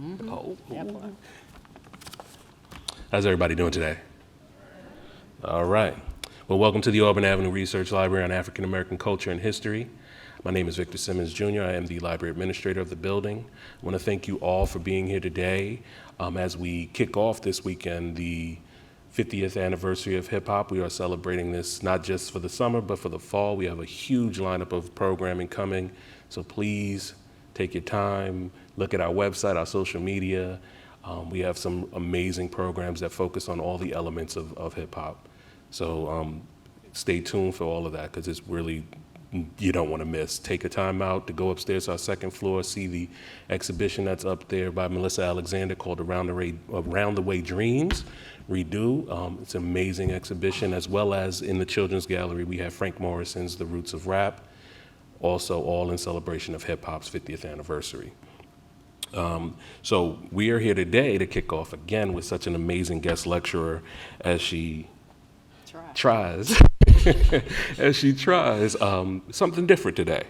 Mm-hmm. Oh. Yeah, How's everybody doing today? All right. Well, welcome to the Auburn Avenue Research Library on African American Culture and History. My name is Victor Simmons Jr. I am the library administrator of the building. I want to thank you all for being here today. As we kick off this weekend, the 50th anniversary of hip hop, we are celebrating this not just for the summer, but for the fall. We have a huge lineup of programming coming, so please take your time, look at our website, our social media. We have some amazing programs that focus on all the elements of hip hop. So stay tuned for all of that, because it's really, you don't want to miss. Take a time out to go upstairs to our second floor, see the exhibition that's up there by Melissa Alexander called Around the Way Dreams, Redo. It's an amazing exhibition, as well as in the Children's Gallery, we have Frank Morrison's The Roots of Rap, also all in celebration of hip hop's 50th anniversary. So we are here today to kick off again with such an amazing guest lecturer as she tries something different today.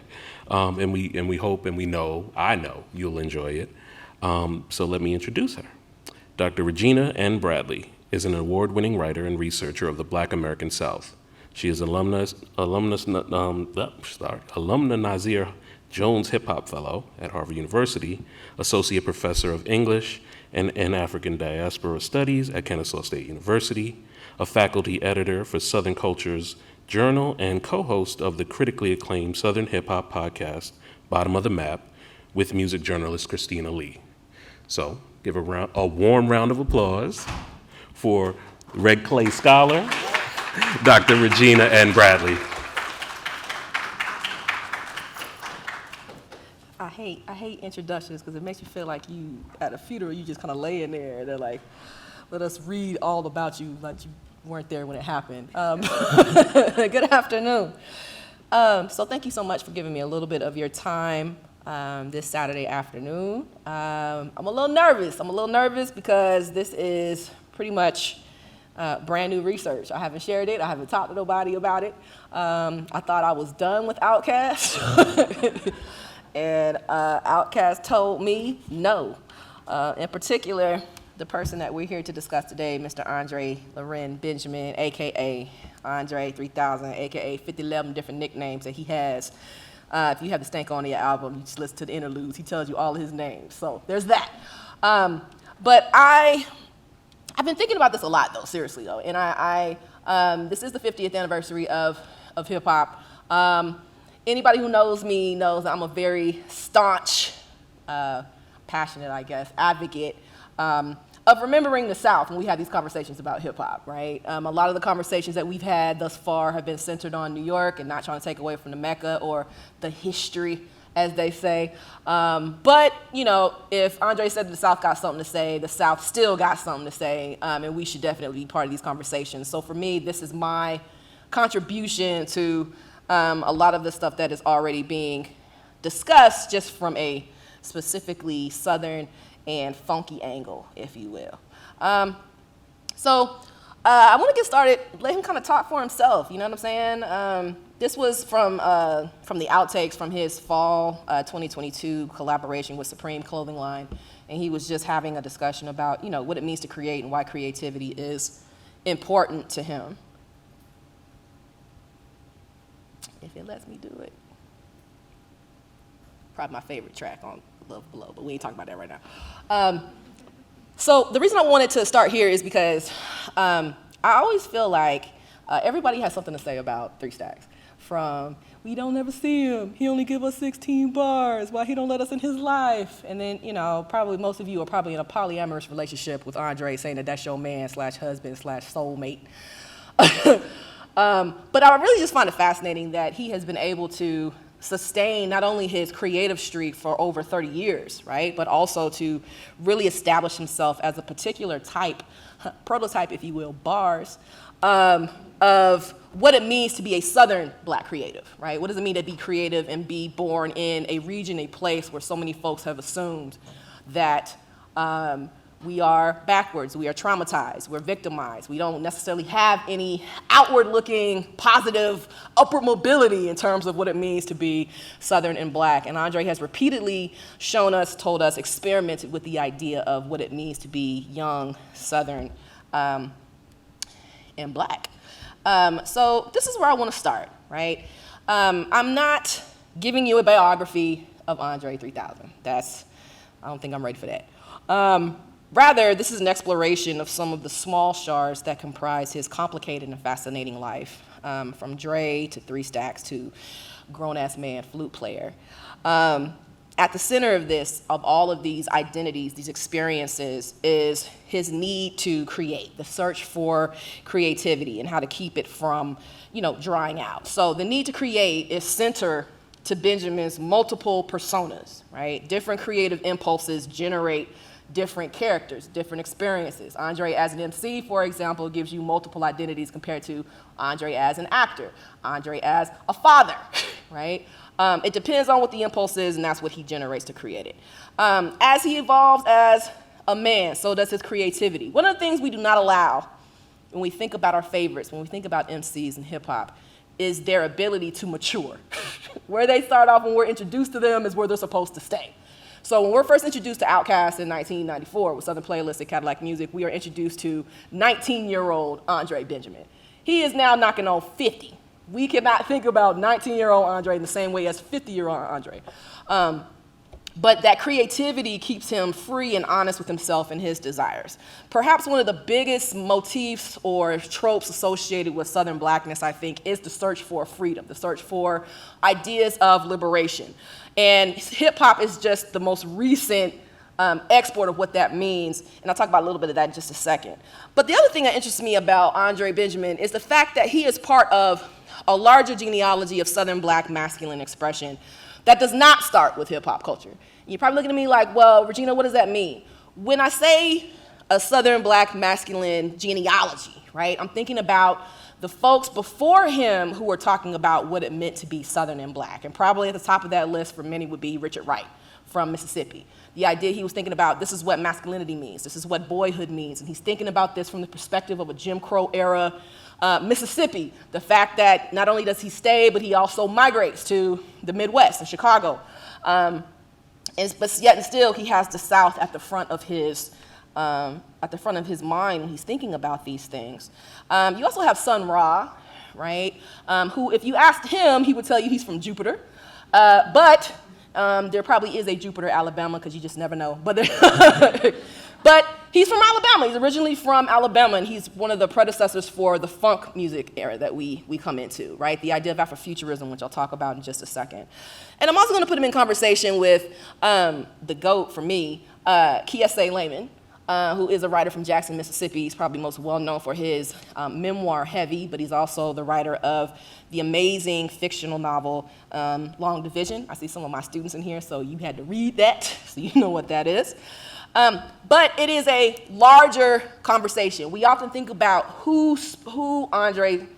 And we hope and we know, I know you'll enjoy it. So let me introduce her. Dr. Regina N. Bradley is an award-winning writer and researcher of the Black American South. She is alumna Nasir Jones Hip Hop Fellow at Harvard University, Associate Professor of English and African Diaspora Studies at Kennesaw State University, a faculty editor for Southern Culture's Journal, and co-host of the critically acclaimed Southern hip hop podcast, Bottom of the Map, with music journalist Christina Lee. So give a warm round of applause for Red Clay Scholar, Dr. Regina N. Bradley. I hate introductions because it makes you feel like you at a funeral. You just kind of lay in there and they're like, let us read all about you like you weren't there when it happened. Good afternoon. So thank you so much for giving me a little bit of your time this Saturday afternoon. I'm a little nervous because this is pretty much brand new research. I haven't shared it. I haven't talked to nobody about it. I thought I was done with OutKast. And OutKast told me no. In particular, the person that we're here to discuss today, Mr. André Benjamin, AKA Andre 3000, AKA 5011 different nicknames that he has. If you have the Stankonia album, you just listen to the interludes. He tells you all his names. So there's that. But I've been thinking about this a lot, though, seriously, though. And this is the 50th anniversary of hip hop. Anybody who knows me knows that I'm a very staunch, passionate, I guess, advocate of remembering the South when we have these conversations about hip hop, right? A lot of the conversations that we've had thus far have been centered on New York and not trying to take away from the Mecca or the history, as they say. But, you know, if Andre said the South got something to say, the South still got something to say, and we should definitely be part of these conversations. So for me, this is my contribution to a lot of the stuff that is already being discussed, just from a specifically Southern and funky angle, if you will. So I want to get started, let him kind of talk for himself, you know what I'm saying? This was from the outtakes from his fall 2022 collaboration with Supreme Clothing Line, and he was just having a discussion about, you know, what it means to create and why creativity is important to him. If it lets me do it. Probably my favorite track on Love Below, but we ain't talking about that right now. So the reason I wanted to start here is because I always feel like everybody has something to say about Three Stacks. From, we don't ever see him, he only give us 16 bars, why he don't let us in his life? And then, you know, probably most of you are probably in a polyamorous relationship with Andre, saying that that's your man / husband / soulmate. But I really just find it fascinating that he has been able to sustain not only his creative streak for over 30 years, right, but also to really establish himself as a particular type, prototype, if you will, bars, of what it means to be a Southern Black creative, right? What does it mean to be creative and be born in a region, a place where so many folks have assumed that we are backwards, we are traumatized, we're victimized. We don't necessarily have any outward-looking, positive, upward mobility in terms of what it means to be Southern and Black. And André has repeatedly shown us, told us, experimented with the idea of what it means to be young, Southern, and Black. So this is where I want to start, right? I'm not giving you a biography of André 3000. I don't think I'm ready for that. Rather, this is an exploration of some of the small shards that comprise his complicated and fascinating life, from Dre to Three Stacks to grown-ass man flute player. At the center of this, of all of these identities, these experiences, is his need to create, the search for creativity and how to keep it from, drying out. So the need to create is center to Benjamin's multiple personas, right? Different creative impulses generate different characters, different experiences. André as an MC, for example, gives you multiple identities compared to André as an actor, André as a father, right? It depends on what the impulse is, and that's what he generates to create it. As he evolves as a man, so does his creativity. One of the things we do not allow when we think about our favorites, when we think about MCs and hip hop, is their ability to mature. Where they start off when we're introduced to them is where they're supposed to stay. So when we're first introduced to OutKast in 1994 with Southern Playlist and Cadillac Music, we are introduced to 19-year-old André Benjamin. He is now knocking on 50. We cannot think about 19-year-old André in the same way as 50-year-old André. But that creativity keeps him free and honest with himself and his desires. Perhaps one of the biggest motifs or tropes associated with Southern Blackness, I think, is the search for freedom, the search for ideas of liberation. And hip-hop is just the most recent export of what that means, and I'll talk about a little bit of that in just a second. But the other thing that interests me about André Benjamin is the fact that he is part of a larger genealogy of Southern Black masculine expression that does not start with hip-hop culture. You're probably looking at me like, well, Regina, what does that mean? When I say a Southern Black masculine genealogy, right, I'm thinking about the folks before him who were talking about what it meant to be Southern and Black. And probably at the top of that list for many would be Richard Wright from Mississippi. The idea he was thinking about, this is what masculinity means, this is what boyhood means, and he's thinking about this from the perspective of a Jim Crow era Mississippi. The fact that not only does he stay, but he also migrates to the Midwest and Chicago. But yet and still, he has the South at the front of his mind when he's thinking about these things. You also have Sun Ra, right? Who, if you asked him, he would tell you he's from Jupiter. But there probably is a Jupiter, Alabama, because you just never know. But he's from Alabama. He's originally from Alabama, and he's one of the predecessors for the funk music era that we come into, right? The idea of Afrofuturism, which I'll talk about in just a second. And I'm also going to put him in conversation with the GOAT for me, Kiese Layman, who is a writer from Jackson, Mississippi. He's probably most well known for his memoir, Heavy, but he's also the writer of the amazing fictional novel, Long Division. I see some of my students in here, so you had to read that, so you know what that is. But it is a larger conversation. We often think about who André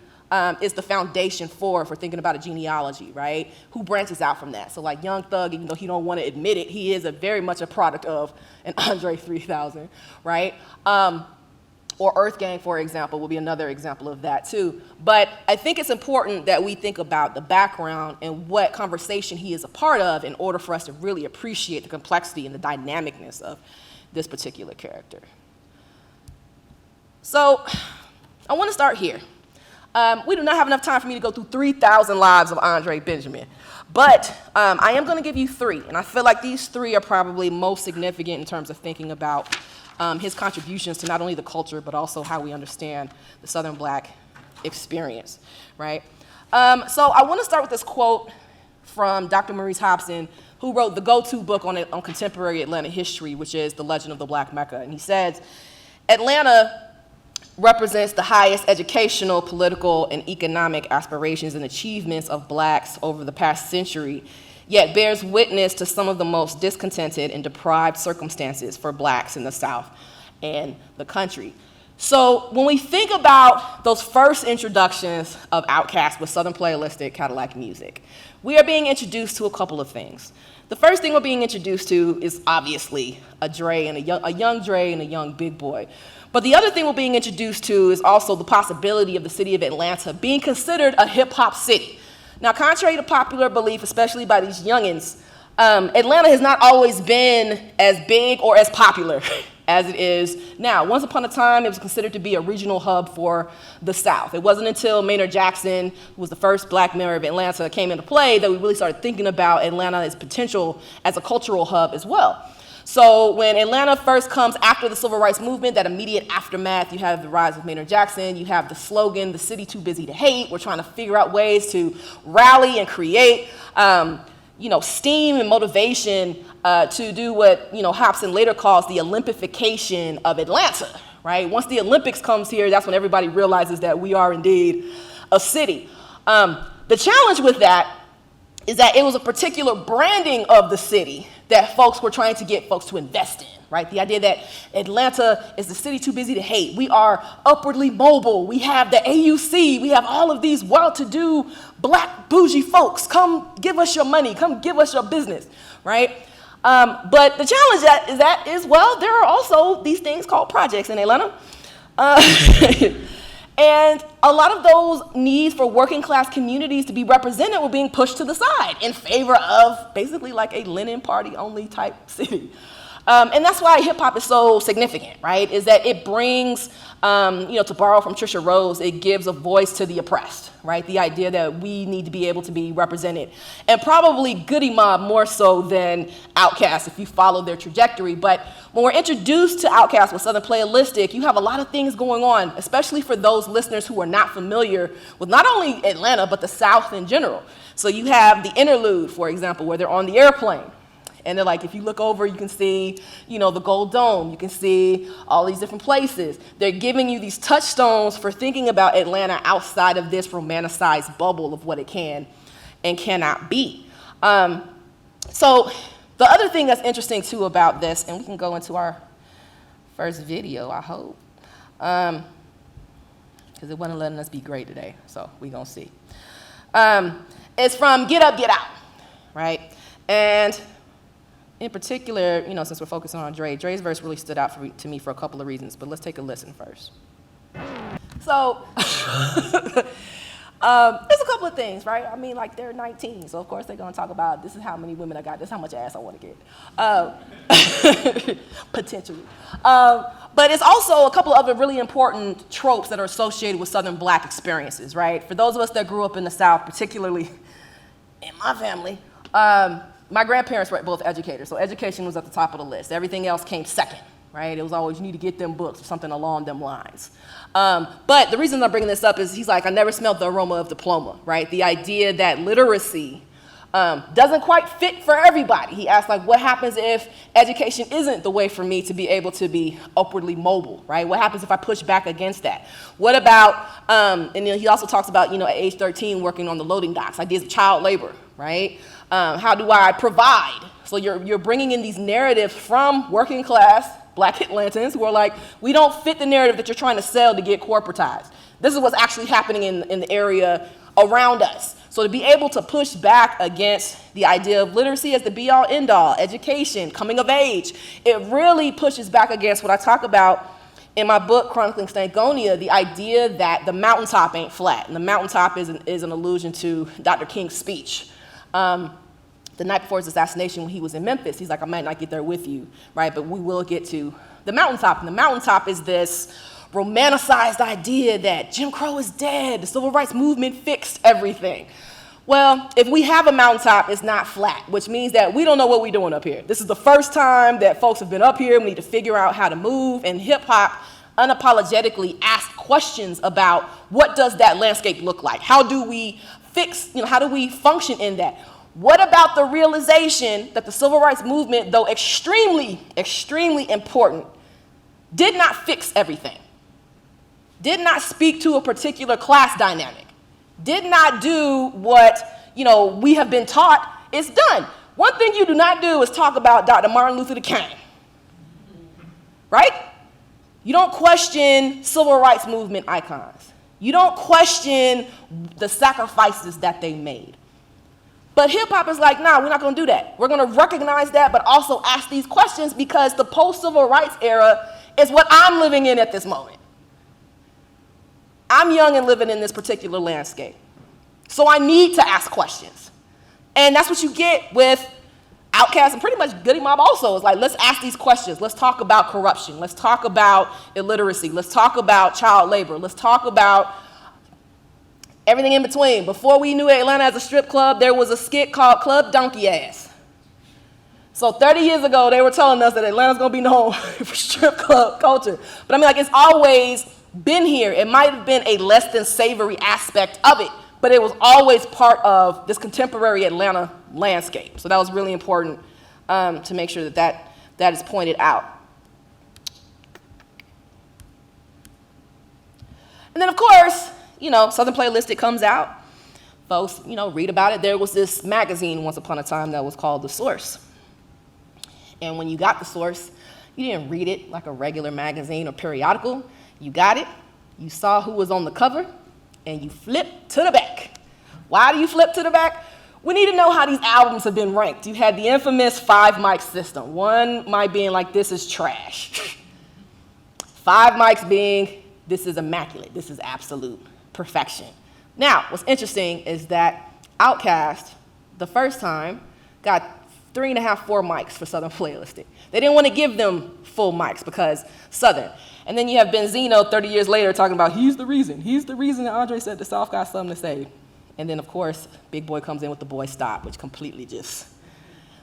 is the foundation for if we're thinking about a genealogy, right? Who branches out from that? So like Young Thug, even though he don't want to admit it, he is very much a product of an André 3000, right? Or Earth Gang, for example, will be another example of that too. But I think it's important that we think about the background and what conversation he is a part of in order for us to really appreciate the complexity and the dynamicness of this particular character. So I want to start here. We do not have enough time for me to go through 3,000 lives of André Benjamin, but I am going to give you three, and I feel like these three are probably most significant in terms of thinking about his contributions to not only the culture, but also how we understand the Southern Black experience, right? So I want to start with this quote from Dr. Maurice Hobson, who wrote the go-to book on contemporary Atlanta history, which is The Legend of the Black Mecca. And he says, Atlanta represents the highest educational, political, and economic aspirations and achievements of Blacks over the past century, yet bears witness to some of the most discontented and deprived circumstances for Blacks in the South and the country. So when we think about those first introductions of OutKast with Southern playalistic Cadillac music, we are being introduced to a couple of things. The first thing we're being introduced to is obviously a young Dre and a young Big Boy. But the other thing we're being introduced to is also the possibility of the city of Atlanta being considered a hip-hop city. Now, contrary to popular belief, especially by these youngins, Atlanta has not always been as big or as popular as it is now. Once upon a time, it was considered to be a regional hub for the South. It wasn't until Maynard Jackson, who was the first black mayor of Atlanta, came into play that we really started thinking about Atlanta's potential as a cultural hub as well. So when Atlanta first comes after the Civil Rights Movement, that immediate aftermath, you have the rise of Maynard Jackson, you have the slogan, "The city too busy to hate." We're trying to figure out ways to rally and create steam and motivation to do what Hobson later calls the Olympification of Atlanta, right? Once the Olympics comes here, that's when everybody realizes that we are indeed a city. The challenge with that is that it was a particular branding of the city that folks were trying to get folks to invest in, right? The idea that Atlanta is the city too busy to hate. We are upwardly mobile. We have the AUC. We have all of these well-to-do black bougie folks. Come give us your money. Come give us your business, right? But the challenge is, there are also these things called projects in Atlanta. And a lot of those needs for working class communities to be represented were being pushed to the side in favor of basically like a Lenin party only type city. And that's why hip hop is so significant, right? Is that it brings, to borrow from Trisha Rose, it gives a voice to the oppressed, right? The idea that we need to be able to be represented. And probably Goody Mob more so than OutKast if you follow their trajectory. But when we're introduced to OutKast with Southern Playalistic, you have a lot of things going on, especially for those listeners who are not familiar with not only Atlanta, but the South in general. So you have the interlude, for example, where they're on the airplane. And they're like, if you look over, you can see, the Gold Dome. You can see all these different places. They're giving you these touchstones for thinking about Atlanta outside of this romanticized bubble of what it can and cannot be. So the other thing that's interesting, too, about this, and we can go into our first video, I hope, because it wasn't letting us be great today, so we're going to see. It's from Get Up, Get Out, right? And in particular, since we're focusing on Dre's verse really stood out to me for a couple of reasons, but let's take a listen first. So, there's a couple of things, right? I mean, like, they're 19, so of course they're gonna talk about this is how many women I got, this is how much ass I wanna get, potentially. But it's also a couple of other really important tropes that are associated with Southern Black experiences, right? For those of us that grew up in the South, particularly in my family, my grandparents were both educators, so education was at the top of the list. Everything else came second, right? It was always, you need to get them books or something along them lines. But the reason I'm bringing this up is he's like, I never smelled the aroma of diploma, right? The idea that literacy doesn't quite fit for everybody. He asked, like, what happens if education isn't the way for me to be able to be upwardly mobile, right? What happens if I push back against that? What about, and then he also talks about, at age 13, working on the loading docks, ideas of child labor, right? How do I provide? So you're bringing in these narratives from working class Black Atlantans who are like, we don't fit the narrative that you're trying to sell to get corporatized. This is what's actually happening in the area around us. So to be able to push back against the idea of literacy as the be-all, end-all, education, coming of age, it really pushes back against what I talk about in my book, Chronicling Stankonia, the idea that the mountaintop ain't flat. And the mountaintop is an allusion to Dr. King's speech. The night before his assassination when he was in Memphis, he's like, I might not get there with you, right? But we will get to the mountaintop. And the mountaintop is this romanticized idea that Jim Crow is dead, the Civil Rights Movement fixed everything. Well, if we have a mountaintop, it's not flat, which means that we don't know what we're doing up here. This is the first time that folks have been up here. We need to figure out how to move. And hip hop unapologetically asks questions about what does that landscape look like? How do we fix, how do we function in that? What about the realization that the Civil Rights Movement, though extremely, extremely important, did not fix everything, did not speak to a particular class dynamic, did not do what, we have been taught is done. One thing you do not do is talk about Dr. Martin Luther King, right? You don't question civil rights movement icons. You don't question the sacrifices that they made. But hip-hop is like, nah, we're not gonna do that. We're gonna recognize that, but also ask these questions because the post-civil rights era is what I'm living in at this moment. I'm young and living in this particular landscape. So I need to ask questions. And that's what you get with OutKast and pretty much Goody Mob also. It's like, let's ask these questions. Let's talk about corruption. Let's talk about illiteracy. Let's talk about child labor. Let's talk about everything in between. Before we knew Atlanta as a strip club, there was a skit called Club Donkey Ass. So 30 years ago, they were telling us that Atlanta's gonna be known for strip club culture. But I mean, like, it's always been here. It might have been a less than savory aspect of it, but it was always part of this contemporary Atlanta landscape. So that was really important to make sure that is pointed out. And then, of course, Southern Playlistic comes out. Folks, read about it. There was this magazine once upon a time that was called The Source. And when you got The Source, you didn't read it like a regular magazine or periodical. You got it, you saw who was on the cover, and you flipped to the back. Why do you flip to the back? We need to know how these albums have been ranked. You had the infamous 5 mic system. 1 mic being like, this is trash. 5 mics being, this is immaculate. This is absolute perfection. Now, what's interesting is that OutKast, the first time, got 3.5, 4 mics for Southern Playlistic. They didn't want to give them full mics because Southern. And then you have Benzino 30 years later talking about, he's the reason that Andre said the South got something to say. And then, of course, Big Boy comes in with the Boy Stop, which completely just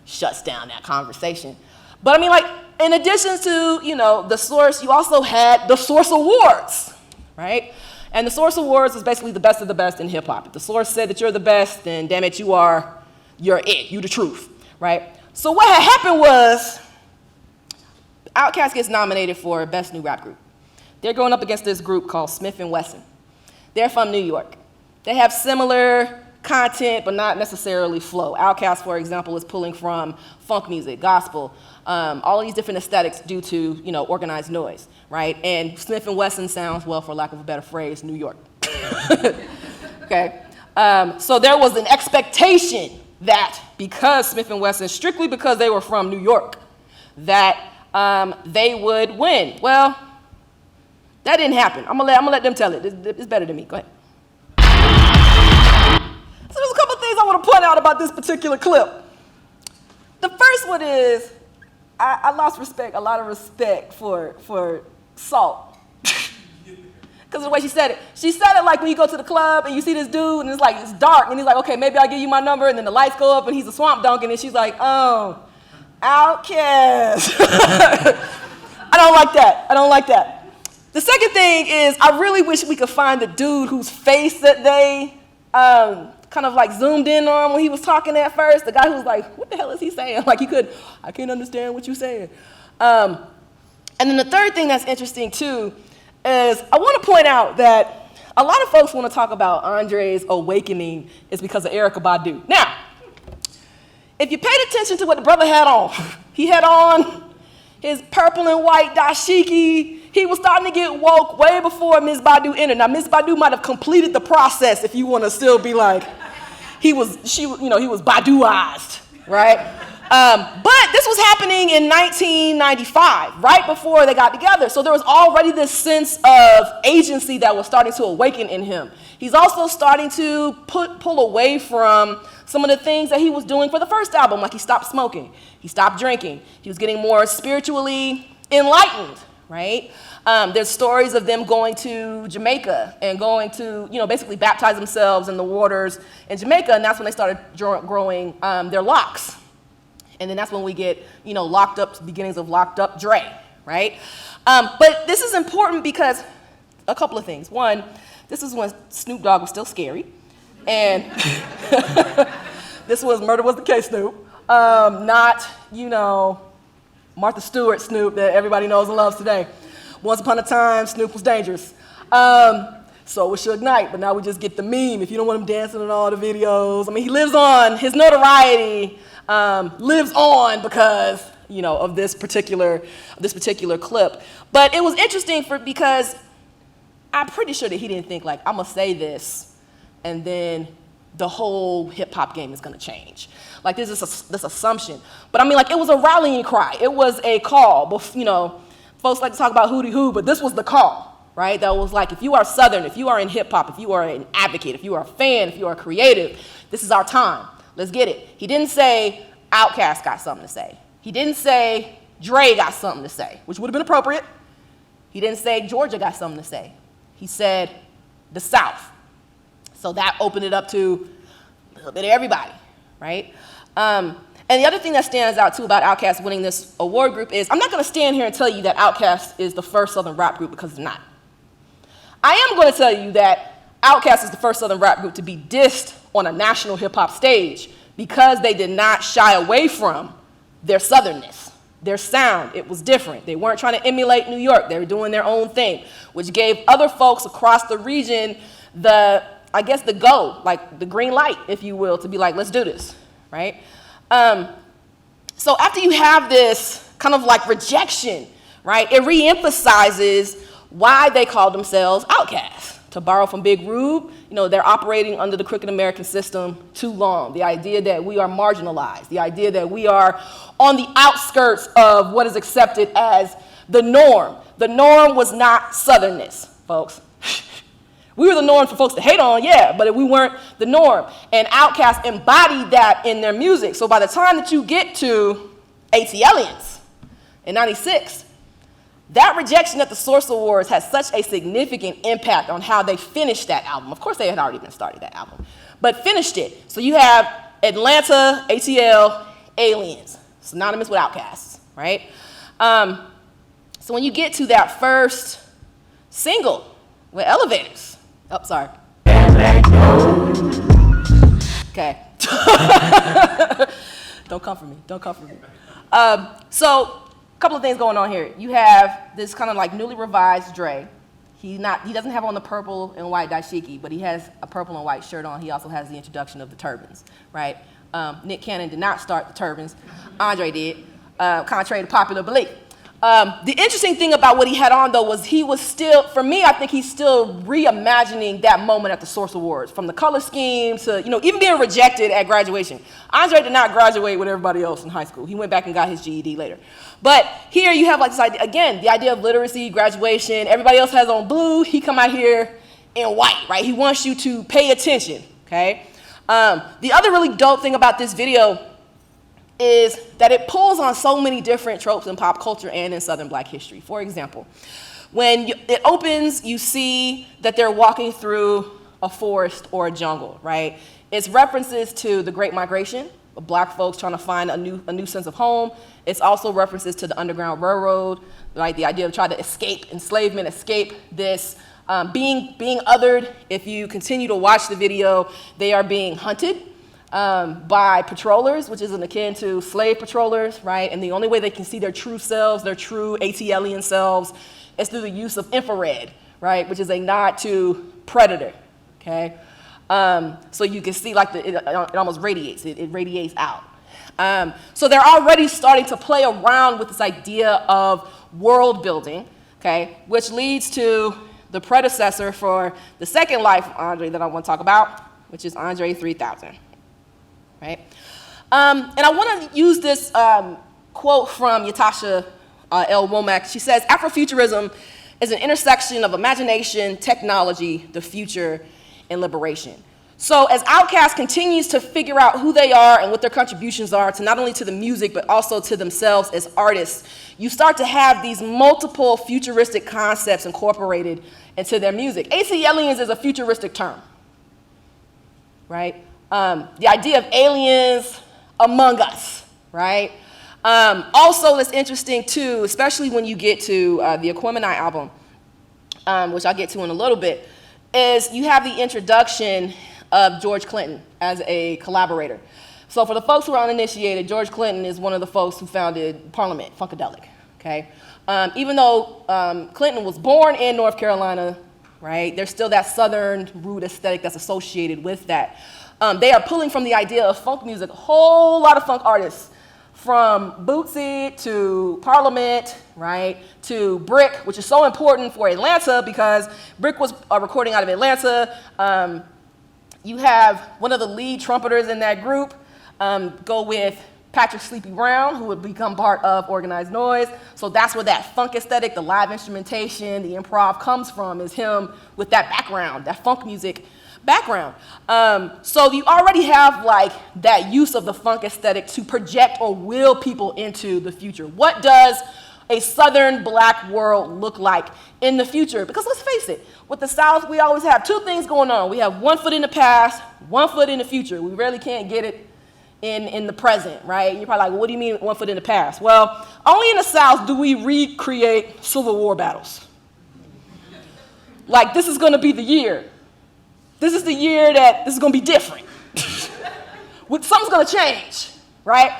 shuts down that conversation. But I mean, like, in addition to, The Source, you also had the Source Awards, right? And the Source Awards was basically the best of the best in hip hop. If the Source said that you're the best, then damn it, you're it, you the truth, right? So what had happened was, OutKast gets nominated for Best New Rap Group. They're going up against this group called Smith & Wesson. They're from New York. They have similar content, but not necessarily flow. OutKast, for example, is pulling from funk music, gospel, all these different aesthetics due to, organized noise, right? And Smith & Wesson sounds, well, for lack of a better phrase, New York. Okay? So there was an expectation that because Smith & Wesson, strictly because they were from New York, that they would win. Well, that didn't happen. I'm gonna let them tell it. It's better than me. Go ahead. So there's a couple things I want to point out about this particular clip. The first one is I lost a lot of respect for Salt. Because of the way she said it. She said it like when you go to the club and you see this dude and it's dark and he's like, okay, maybe I'll give you my number, and then the lights go up and he's a swamp dunk, and she's like, oh, OutKast. I don't like that. The second thing is I really wish we could find the dude whose face that they kind of like zoomed in on when he was talking at first. The guy who was like, what the hell is he saying? Like I can't understand what you're saying. And then the third thing that's interesting too is I want to point out that a lot of folks want to talk about Andre's awakening is because of Erykah Badu. Now, if you paid attention to what the brother had on, he had on his purple and white dashiki. He was starting to get woke way before Ms. Badu entered. Now, Ms. Badu might have completed the process if you want to still be like, he was Baduized, right? But this was happening in 1995, right before they got together. So there was already this sense of agency that was starting to awaken in him. He's also starting to pull away from some of the things that he was doing for the first album, like he stopped smoking, he stopped drinking, he was getting more spiritually enlightened, right? There's stories of them going to Jamaica and going to, basically baptize themselves in the waters in Jamaica, and that's when they started growing their locks. And then that's when we get, Locked Up, beginnings of Locked Up Dre, right? But this is important because a couple of things. One, this is when Snoop Dogg was still scary. And this was Murder Was the Case Snoop, not, Martha Stewart Snoop that everybody knows and loves today. Once upon a time, Snoop was dangerous. So was Suge Knight, but now we just get the meme. If you don't want him dancing in all the videos, he lives on, his notoriety lives on because of this particular clip. But it was interesting because I'm pretty sure that he didn't think like, I'm gonna say this and then the whole hip hop game is gonna change. Like there's this assumption. But I mean, like it was a rallying cry. It was a call. Folks like to talk about hootie hoo, but this was the call, right? That was like, if you are Southern, if you are in hip hop, if you are an advocate, if you are a fan, if you are creative, this is our time. Let's get it. He didn't say OutKast got something to say. He didn't say Dre got something to say, which would have been appropriate. He didn't say Georgia got something to say. He said the South. So that opened it up to a little bit of everybody, right? And the other thing that stands out too about OutKast winning this award group is, I'm not gonna stand here and tell you that OutKast is the first Southern rap group because it's not. I am gonna tell you that OutKast is the first Southern rap group to be dissed on a national hip hop stage because they did not shy away from their Southernness, their sound. It was different. They weren't trying to emulate New York. They were doing their own thing, which gave other folks across the region the go, like the green light, if you will, to be like, let's do this, right? So after you have this kind of like rejection, right, it reemphasizes why they call themselves OutKast. To borrow from Big Rube, they're operating under the crooked American system too long. The idea that we are marginalized, the idea that we are on the outskirts of what is accepted as the norm. The norm was not Southernness, folks. We were the norm for folks to hate on, yeah, but we weren't the norm. And OutKast embodied that in their music. So by the time that you get to ATLiens in '96, that rejection at the Source Awards had such a significant impact on how they finished that album. Of course, they had already been starting that album, but finished it. So you have Atlanta, ATL, Aliens, synonymous with OutKasts, right? So when you get to that first single with Elevators, oh, sorry. Okay. Don't come for me. So a couple of things going on here. You have this kind of like newly revised Dre. He doesn't have on the purple and white dashiki, but he has a purple and white shirt on. He also has the introduction of the turbans, right? Nick Cannon did not start the turbans. Andre did, contrary to popular belief. The interesting thing about what he had on, though, was he was still, for me, I think he's still reimagining that moment at the Source Awards, from the color scheme to, even being rejected at graduation. Andre did not graduate with everybody else in high school. He went back and got his GED later. But here you have like this idea, again, the idea of literacy, graduation. Everybody else has on blue. He come out here in white, right? He wants you to pay attention, okay? The other really dope thing about this video is that it pulls on so many different tropes in pop culture and in Southern Black history. For example, when it opens, you see that they're walking through a forest or a jungle, right? It's references to the Great Migration, of Black folks trying to find a new sense of home. It's also references to the Underground Railroad, right? The idea of trying to escape enslavement, escape this being othered. If you continue to watch the video, they are being hunted by patrollers, which is akin to slave patrollers, right? And the only way they can see their true selves, their true ATLian selves, is through the use of infrared, right? Which is a nod to Predator, okay? So you can see like it almost radiates, it radiates out. So they're already starting to play around with this idea of world building, okay? Which leads to the predecessor for the second life of Andre that I want to talk about, which is Andre 3000. Right? And I want to use this quote from Yatasha L. Womack. She says, Afrofuturism is an intersection of imagination, technology, the future, and liberation. So as OutKast continues to figure out who they are and what their contributions are to not only to the music, but also to themselves as artists, you start to have these multiple futuristic concepts incorporated into their music. ATLiens is a futuristic term, right? The idea of aliens among us, right? Also, that's interesting too, especially when you get to the Aquemini album, which I'll get to in a little bit, is you have the introduction of George Clinton as a collaborator. So for the folks who are uninitiated, George Clinton is one of the folks who founded Parliament, Funkadelic, okay? Even though Clinton was born in North Carolina, right, there's still that Southern root aesthetic that's associated with that. They are pulling from the idea of funk music. A whole lot of funk artists From Bootsy to Parliament, right, to Brick, which is so important for Atlanta because Brick was recording out of Atlanta. You have one of the lead trumpeters in that group go with Patrick Sleepy Brown, who would become part of Organized Noise. So that's where that funk aesthetic, the live instrumentation, the improv comes from, is him with that background, that funk music background. So you already have like that use of the funk aesthetic to project or will people into the future. What does a Southern Black world look like in the future? Because let's face it, with the South, we always have two things going on. We have 1 foot in the past, 1 foot in the future. We rarely can't get it in the present, right? You're probably like, well, what do you mean 1 foot in the past? Well, only in the South do we recreate Civil War battles. Like, this is gonna be the year. This is the year that this is gonna be different. Something's gonna change, right?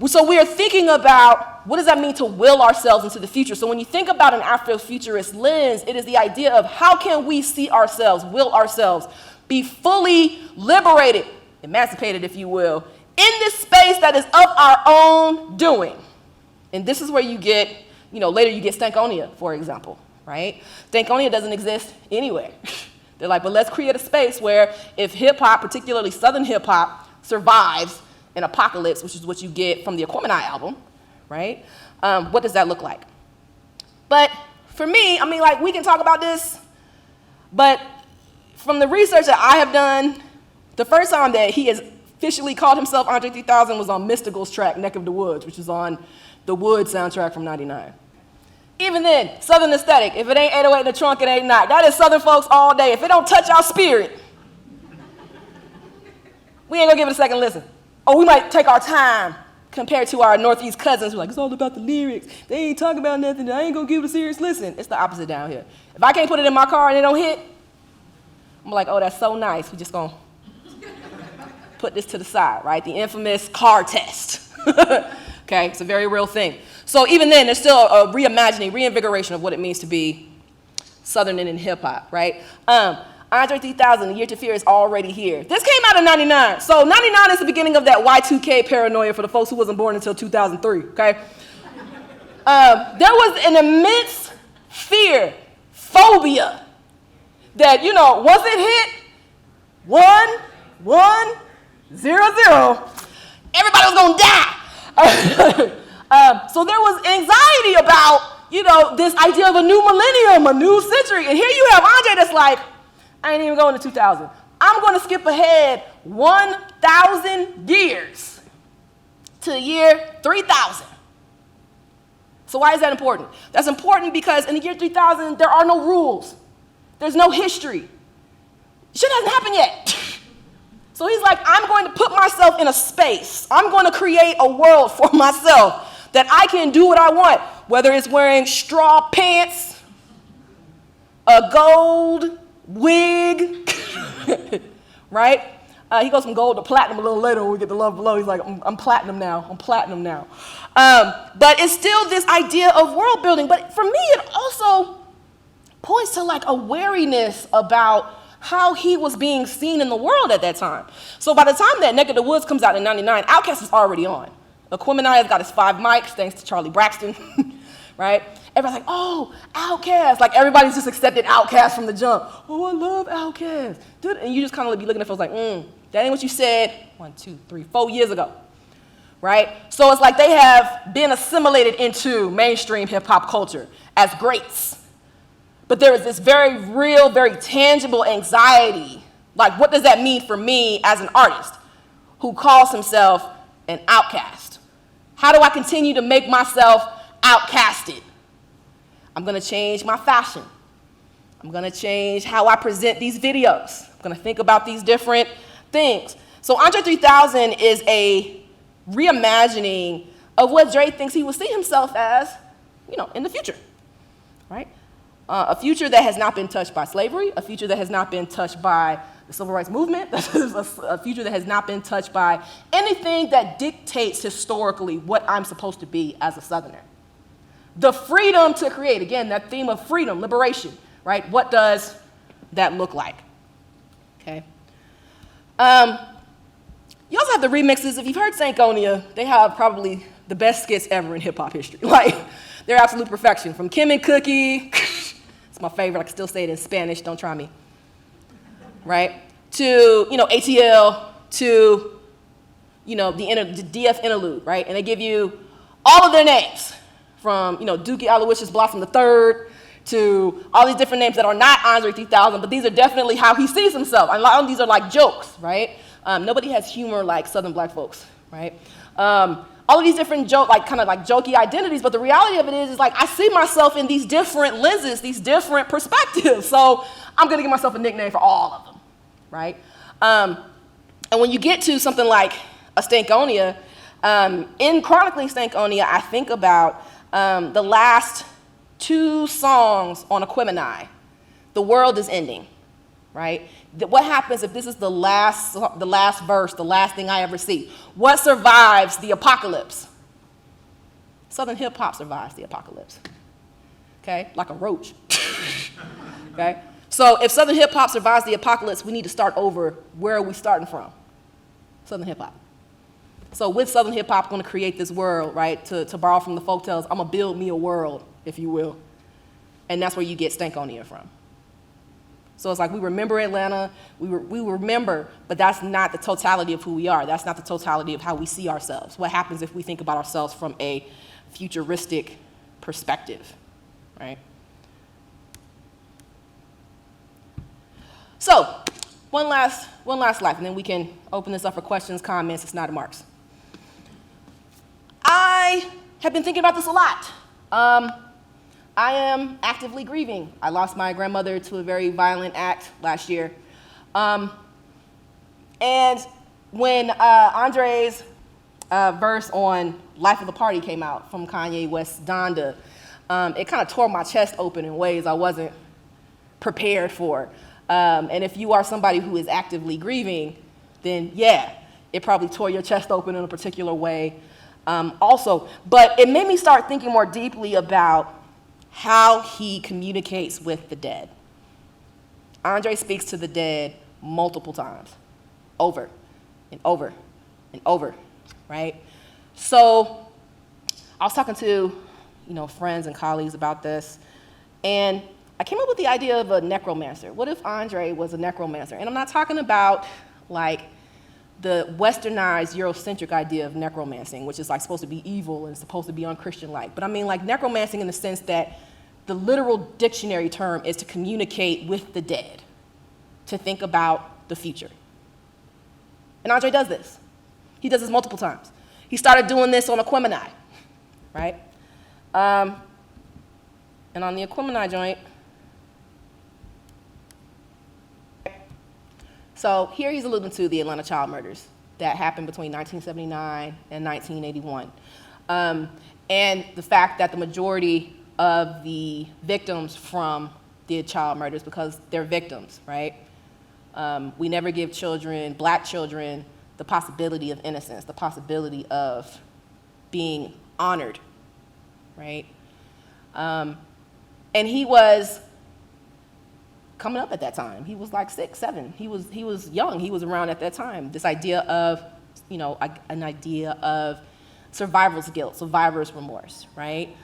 So we are thinking about what does that mean to will ourselves into the future? So when you think about an Afrofuturist lens, it is the idea of how can we see ourselves, will ourselves, be fully liberated, emancipated, if you will, in this space that is of our own doing. And this is where you get, later you get Stankonia, for example, right? Stankonia doesn't exist anywhere. They're like, but let's create a space where if hip-hop, particularly Southern hip-hop, survives an apocalypse, which is what you get from the Aquemini album, right? What does that look like? But for me, we can talk about this, but from the research that I have done, the first time that he has officially called himself Andre 3000 was on Mystical's track, Neck of the Woods, which is on the Wood soundtrack from '99. Even then, Southern aesthetic. If it ain't 808 in the trunk, it ain't not. That is Southern folks all day. If it don't touch our spirit, we ain't gonna give it a second listen. Or we might take our time compared to our Northeast cousins who are like, it's all about the lyrics. They ain't talking about nothing. I ain't gonna give it a serious listen. It's the opposite down here. If I can't put it in my car and it don't hit, I'm like, oh, that's so nice. We just gonna put this to the side, right? The infamous car test. Okay, it's a very real thing. So even then, there's still a reimagining, reinvigoration of what it means to be Southern and in hip-hop, right? Andre 3000, The Year to Fear, is already here. This came out in '99. So '99 is the beginning of that Y2K paranoia for the folks who wasn't born until 2003, okay? There was an immense fear, phobia, that, once it hit 1, 1, 0, 0, everybody was gonna die. So there was anxiety about, this idea of a new millennium, a new century. And here you have Andre that's like, I ain't even going to 2000. I'm going to skip ahead 1,000 years to the year 3000. So why is that important? That's important because in the year 3000, there are no rules. There's no history. Shit hasn't happened yet. So he's like, I'm going to put myself in a space. I'm going to create a world for myself that I can do what I want, whether it's wearing straw pants, a gold wig, right? He goes from gold to platinum a little later when we get to Love Below. He's like, I'm platinum now. I'm platinum now. But it's still this idea of world building. But for me, it also points to like a wariness about how he was being seen in the world at that time. So by the time that Neck of the Woods comes out in '99, OutKast is already on. Aquemini has got his 5 mics, thanks to Charlie Braxton, right? Everybody's like, oh, OutKast. Like everybody's just accepted OutKast from the jump. Oh, I love OutKast. Dude, and you just kind of be looking at folks like, that ain't what you said 1, 2, 3, 4 years ago, right? So it's like they have been assimilated into mainstream hip hop culture as greats. But there is this very real, very tangible anxiety. Like, what does that mean for me as an artist who calls himself an outcast? How do I continue to make myself outcasted? I'm gonna change my fashion. I'm gonna change how I present these videos. I'm gonna think about these different things. So Andre 3000 is a reimagining of what Dre thinks he will see himself as, in the future, right? A future that has not been touched by slavery, a future that has not been touched by the civil rights movement, a future that has not been touched by anything that dictates historically what I'm supposed to be as a Southerner. The freedom to create, again, that theme of freedom, liberation, right? What does that look like? Okay. You also have the remixes. If you've heard Stankonia, they have probably the best skits ever in hip hop history. Like, they're absolute perfection. From Kim and Cookie, it's my favorite. I can still say it in Spanish. Don't try me. Right? To, ATL, to, the DF interlude, right? And they give you all of their names, from, Dookie Aloysius Blossom III, to all these different names that are not Andre 3000, but these are definitely how he sees himself. And a lot of these are like jokes, right? Nobody has humor like Southern black folks, right? All of these different kind of jokey identities, but the reality of it is like I see myself in these different lenses, these different perspectives. So I'm gonna give myself a nickname for all of them, right? And when you get to something like a Stankonia, in Chronicling Stankonia, I think about the last 2 songs on Aquemini. The world is ending, right? What happens if this is the last verse, the last thing I ever see? What survives the apocalypse? Southern hip hop survives the apocalypse, okay? Like a roach, okay? So if Southern hip hop survives the apocalypse, we need to start over. Where are we starting from? Southern hip hop. So with Southern hip hop, I'm gonna create this world, right? To borrow from the folktales, I'm gonna build me a world, if you will. And that's where you get Stankonia from. So it's like we remember Atlanta, we remember, but that's not the totality of who we are. That's not the totality of how we see ourselves. What happens if we think about ourselves from a futuristic perspective, right? So, one last life, and then we can open this up for questions, comments, it's not a marks. I have been thinking about this a lot. I am actively grieving. I lost my grandmother to a very violent act last year. And when Andre's verse on Life of the Party came out from Kanye West's Donda, it kind of tore my chest open in ways I wasn't prepared for. And if you are somebody who is actively grieving, then yeah, it probably tore your chest open in a particular way also. But it made me start thinking more deeply about how he communicates with the dead. Andre speaks to the dead multiple times, over and over and over, right? So I was talking to, friends and colleagues about this, and I came up with the idea of a necromancer. What if Andre was a necromancer? And I'm not talking about like the westernized Eurocentric idea of necromancing, which is like supposed to be evil and supposed to be unchristian-like. But I mean like necromancing in the sense that the literal dictionary term is to communicate with the dead, to think about the future. And Andre does this. He does this multiple times. He started doing this on Aquemini, right? And on the Aquemini joint, so here he's alluding to the Atlanta child murders that happened between 1979 and 1981. And the fact that the majority of the victims from the child murders, because they're victims, right? We never give children, black children, the possibility of innocence, the possibility of being honored, right? And he was coming up at that time. He was like 6, 7. He was young. He was around at that time. This idea of, an idea of survivor's guilt, survivor's remorse, right?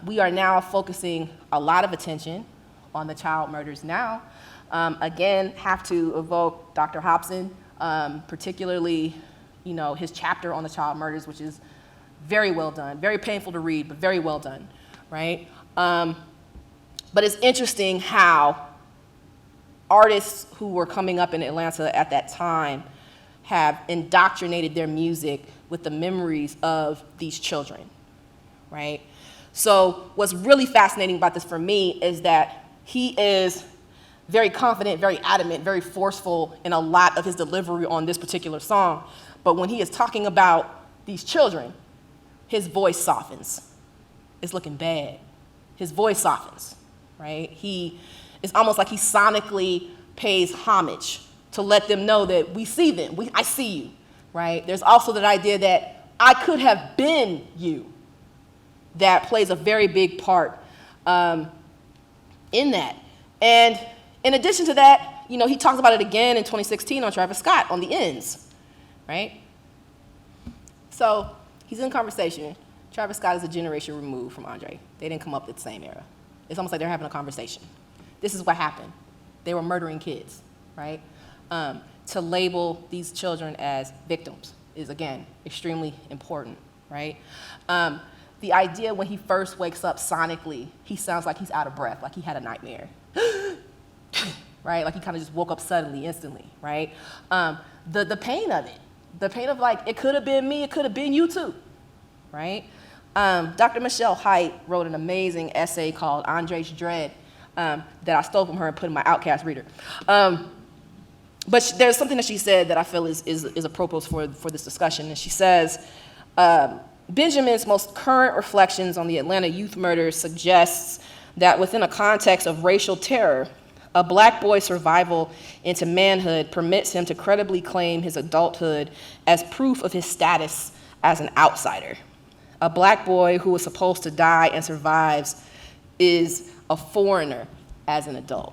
We are now focusing a lot of attention on the child murders now. Again, have to evoke Dr. Hobson, particularly, his chapter on the child murders, which is very well done, very painful to read, but very well done, right? But it's interesting how artists who were coming up in Atlanta at that time have indoctrinated their music with the memories of these children, right? So what's really fascinating about this for me is that he is very confident, very adamant, very forceful in a lot of his delivery on this particular song. But when he is talking about these children, his voice softens. It's looking bad. His voice softens, right? It's almost like he sonically pays homage to let them know that we see them, I see you, right? There's also that idea that I could have been you that plays a very big part in that. And in addition to that, he talks about it again in 2016 on Travis Scott on the Ends. right? So he's in conversation. Travis Scott is a generation removed from Andre. They didn't come up at the same era. It's almost like they're having a conversation. This is what happened. They were murdering kids, right? To label these children as victims is, again, extremely important, right? The idea when he first wakes up sonically, he sounds like he's out of breath, like he had a nightmare, right? Like he kind of just woke up suddenly, instantly, right? The pain of it, the pain of like, it could have been me, it could have been you too, right? Dr. Michelle Haidt wrote an amazing essay called Andre's Dread that I stole from her and put in my OutKast reader. But there's something that she said that I feel is appropriate for this discussion. And she says, Benjamin's most current reflections on the Atlanta youth murders suggests that within a context of racial terror, a black boy's survival into manhood permits him to credibly claim his adulthood as proof of his status as an outsider. A black boy who was supposed to die and survives is a foreigner as an adult.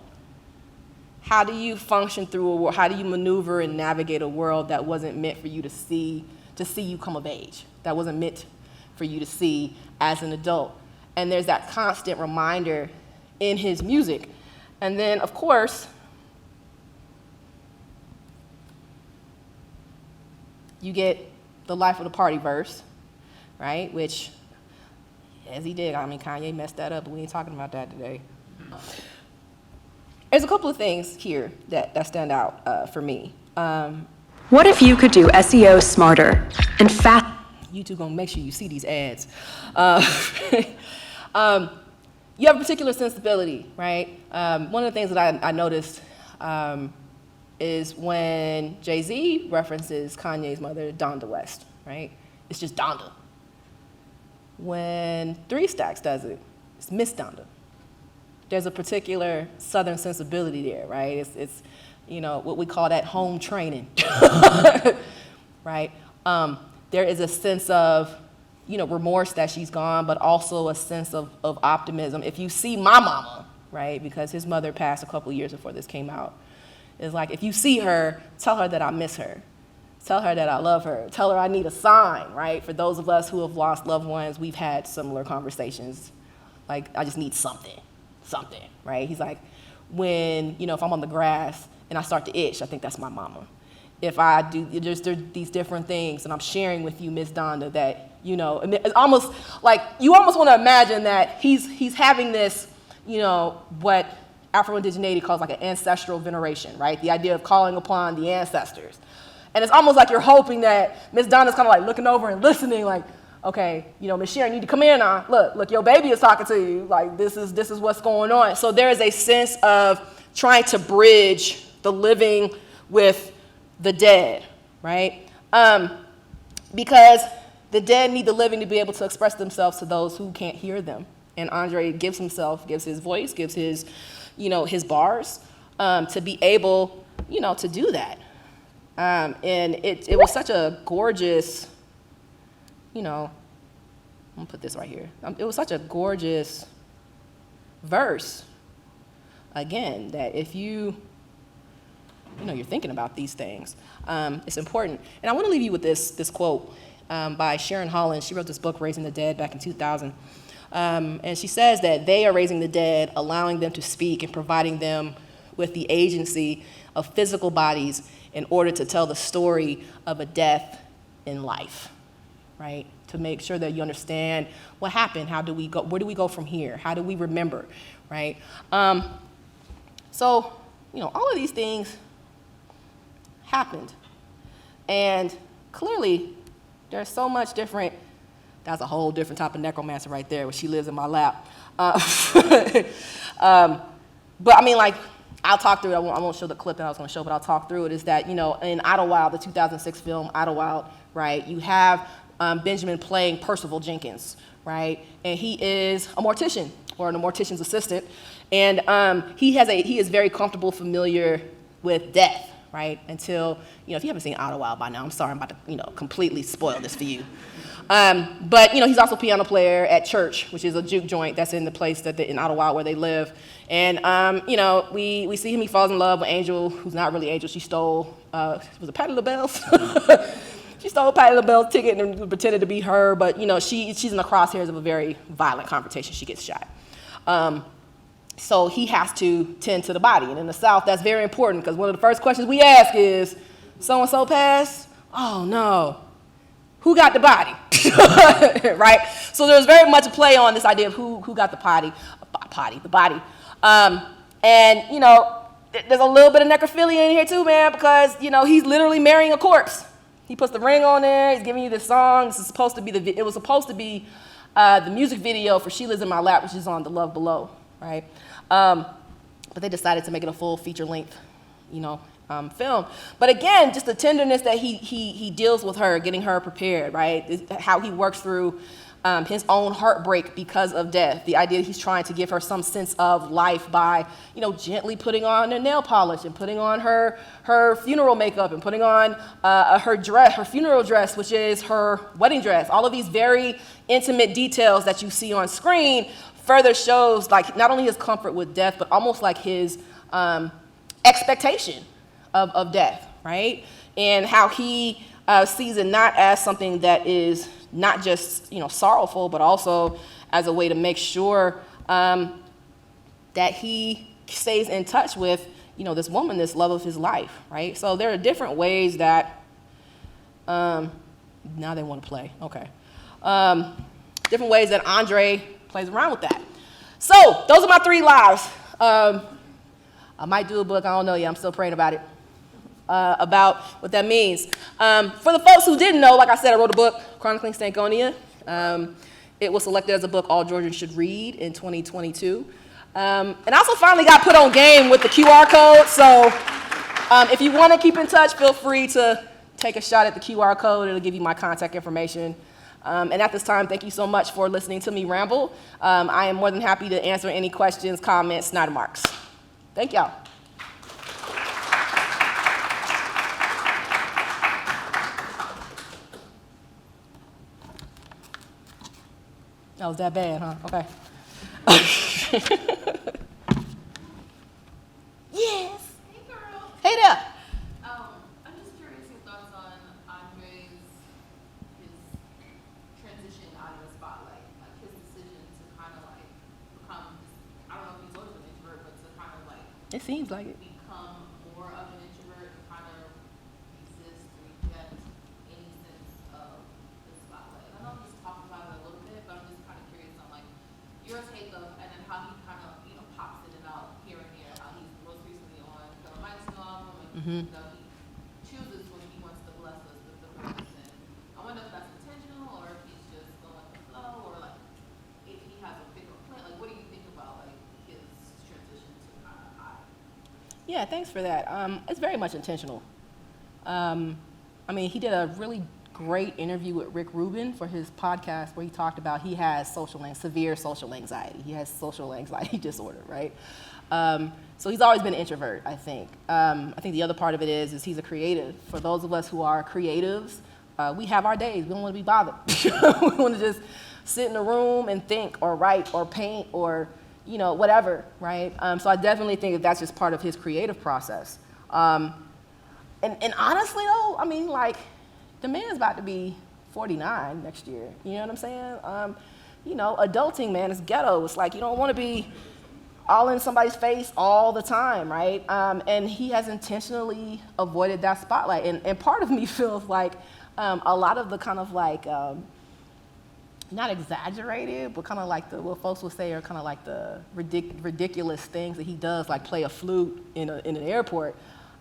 How do you function through a world? How do you maneuver and navigate a world that wasn't meant for you to see you come of age, that wasn't meant for you to see as an adult? And there's that constant reminder in his music. And then, of course, you get the Life of the Party verse, right? Which, as he did, I mean, Kanye messed that up, but we ain't talking about that today. There's a couple of things here that stand out for me. What if you could do SEO smarter and fast? YouTube gonna make sure you see these ads. You have a particular sensibility, right? One of the things that I noticed is when Jay-Z references Kanye's mother, Donda West, right? It's just Donda. When 3 Stacks does it, it's Miss Donda. There's a particular Southern sensibility there, right? It's you know, what we call that home training, right? There is a sense of, you know, remorse that she's gone, but also a sense of optimism. If you see my mama, right, because his mother passed a couple years before this came out, it's like, if you see her, tell her that I miss her. Tell her that I love her. Tell her I need a sign, right? For those of us who have lost loved ones, we've had similar conversations. Like, I just need something, right? He's like, when, you know, if I'm on the grass and I start to itch, I think that's my mama. If I do, there's these different things, and I'm sharing with you, Miss Donda, that, you know, it's almost like, you almost want to imagine that he's having this, you know, what Afro-Indigeneity calls like an ancestral veneration, right? The idea of calling upon the ancestors. And it's almost like you're hoping that Miss Donna's kind of like looking over and listening, like, okay, you know, Miss Sharon, you need to come in now. Look, your baby is talking to you. Like, this is what's going on. So there is a sense of trying to bridge the living with the dead, right? Because the dead need the living to be able to express themselves to those who can't hear them. And Andre gives his voice, gives his, you know, his bars to be able, you know, to do that. And it was such a gorgeous, you know, I'm gonna put this right here. It was such a gorgeous verse, again, that if you know, you're thinking about these things, it's important. And I want to leave you with this quote by Sharon Holland. She wrote this book, Raising the Dead, back in 2000. And she says that they are raising the dead, allowing them to speak and providing them with the agency of physical bodies in order to tell the story of a death in life, right? To make sure that you understand what happened, how do we go, where do we go from here? How do we remember, right? So, you know, all of these things happened. And clearly, there's so much different, that's a whole different type of necromancer right there, where she lives in my lap. But I mean, like, I'll talk through it. I won't show the clip that I was going to show, but I'll talk through it. Is that, you know, in Idlewild, the 2006 film Idlewild, right, you have Benjamin playing Percival Jenkins, right? And he is a mortician, or a mortician's assistant. And he is very comfortable, familiar with death, right? Until, you know, if you haven't seen Idlewild by now, I'm sorry, I'm about to, you know, completely spoil this for you. But, he's also a piano player at church, which is a juke joint that's in the place in Ottawa where they live. And, we see him, he falls in love with Angel, who's not really Angel. She stole, was it Patti LaBelle's? She stole Patti LaBelle's ticket and pretended to be her, but, she's in the crosshairs of a very violent confrontation. She gets shot. So he has to tend to the body. And in the South, that's very important because one of the first questions we ask is, so-and-so passed? Oh, no. Who got the body? Right? So there's very much a play on this idea of who got the body. And, there's a little bit of necrophilia in here too, man, because, he's literally marrying a corpse. He puts the ring on there. He's giving you this song. It was supposed to be the music video for She Lives in My Lap, which is on The Love Below, right? But they decided to make it a full feature-length, film. But again, just the tenderness that he deals with her, getting her prepared, right? How he works through his own heartbreak because of death. The idea that he's trying to give her some sense of life by, gently putting on her nail polish and putting on her funeral makeup and putting on her funeral dress, which is her wedding dress. All of these very intimate details that you see on screen further shows like not only his comfort with death, but almost like his expectation of death, right? And how he sees it not as something that is not just sorrowful, but also as a way to make sure that he stays in touch with this woman, this love of his life, right? So there are different ways that now they want to play, okay. Different ways that André plays around with that. So those are my 3 lives. I might do a book, I don't know yet, I'm still praying about it. About what that means. For the folks who didn't know, like I said, I wrote a book, Chronicling Stankonia. It was selected as a book all Georgians should read in 2022. And I also finally got put on game with the QR code, so if you want to keep in touch, feel free to take a shot at the QR code. It'll give you my contact information. And at this time, thank you so much for listening to me ramble. I am more than happy to answer any questions, comments, snide remarks. Thank y'all. Oh, was that bad, huh? Okay. Yes. Hey, girl. Hey there. I'm just curious your thoughts on Andre's his transition out of the spotlight, like his decision to kind of like become, I don't know if he's always an introvert, but to kind of like It seems like it. become more of an introvert and kind of resist, reject any sense of the spotlight. I know he's talked about it a little bit, but I'm just kind of curious on like your take of, and then how he kind of, pops in and out here and there, how he's most recently on the Mike's album, and he chooses when he wants to bless us with the words. And I wonder if that's intentional or if he's just going with the flow, or like if he has a bigger plan. Like, what do you think about like his transition to kind of high? Yeah, thanks for that. It's very much intentional. He did a really great interview with Rick Rubin for his podcast where he talked about he has severe social anxiety. He has social anxiety disorder, right? So he's always been an introvert, I think. I think the other part of it is he's a creative. For those of us who are creatives, we have our days. We don't want to be bothered. We want to just sit in a room and think or write or paint or, whatever, right? So I definitely think that's just part of his creative process. And honestly, though, the man's about to be 49 next year. You know what I'm saying? Adulting, man, is ghetto. It's like you don't want to be all in somebody's face all the time, right? And he has intentionally avoided that spotlight. And part of me feels like a lot of the kind of like, not exaggerated, but kind of like what folks would say are kind of like the ridiculous things that he does, like play a flute in an airport.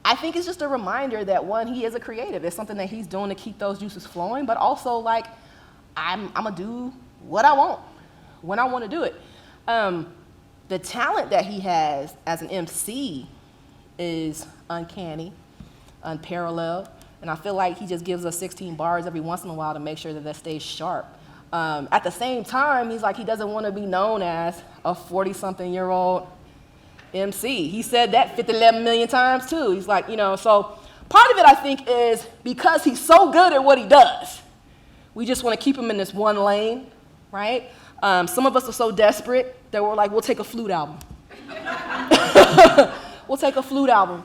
I think it's just a reminder that, one, he is a creative. It's something that he's doing to keep those juices flowing, but also, like, I'm going to do what I want when I want to do it. The talent that he has as an MC is uncanny, unparalleled, and I feel like he just gives us 16 bars every once in a while to make sure that stays sharp. At the same time, he's like, he doesn't want to be known as a 40-something-year-old MC. He said that 11 million times too. He's like, so part of it I think is because he's so good at what he does, We just want to keep them in this one lane, right? Some of us are so desperate that we're like, we'll take a flute album. We'll take a flute album.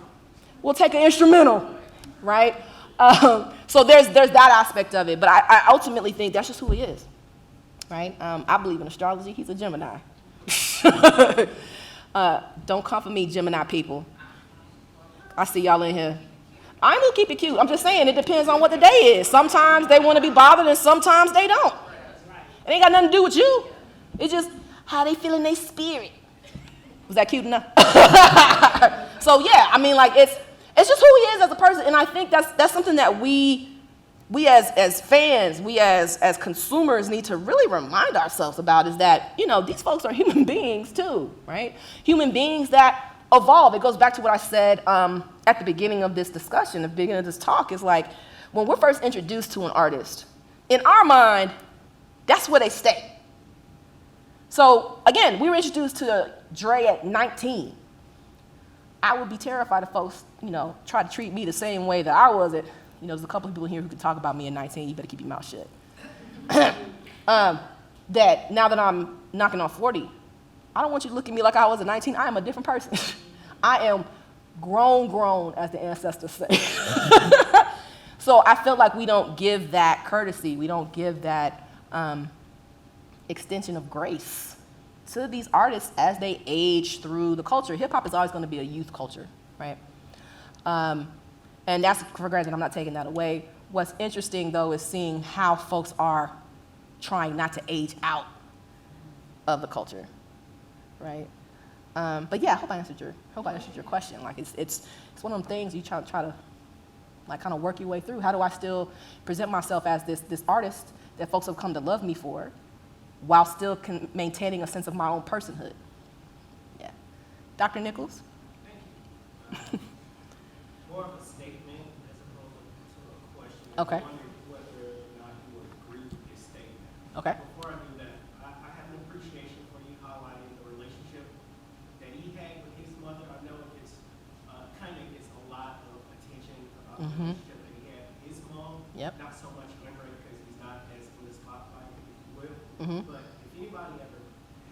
We'll take an instrumental, right? So there's that aspect of it, but I ultimately think that's just who he is, right? I believe in astrology. He's a Gemini. Don't come for me, Gemini people. I see y'all in here. I'm gonna keep it cute. I'm just saying it depends on what the day is. Sometimes they want to be bothered and sometimes they don't. It ain't got nothing to do with you. It's just how they feel in their spirit. Was that cute enough? So yeah, I mean, like it's just who he is as a person, and I think that's something that we as fans, we as consumers need to really remind ourselves about, is that, you know, these folks are human beings too, right? Human beings that evolve. It goes back to what I said at the beginning of this discussion, the beginning of this talk, is like, when we're first introduced to an artist, in our mind, that's where they stay. So again, we were introduced to Dre at 19. I would be terrified if folks, you know, try to treat me the same way that I was at, you know, there's a couple of people here who could talk about me at 19, you better keep your mouth shut. That now that I'm knocking on 40, I don't want you to look at me like I was at 19. I am a different person. I am grown, as the ancestors say. So I feel like we don't give that courtesy. We don't give that extension of grace to these artists as they age through the culture. Hip hop is always going to be a youth culture, right? And that's for granted. I'm not taking that away. What's interesting, though, is seeing how folks are trying not to age out of the culture, right? But yeah, I hope I answered your question. Like it's one of them things you try to like kind of work your way through. How do I still present myself as this artist that folks have come to love me for, while still maintaining a sense of my own personhood? Yeah, Dr. Nichols. Thank you. More of a statement as opposed to a question. Okay. I wondered whether or not you would agree with this statement. Okay. Before I do that, I have an appreciation for you highlighting the relationship that he had with his mother. I know it gets kind of gets a lot of attention about the relationship that he had with his mom. Yep. Not so much Andre because he's not as in the spotlight, if you will. But if anybody ever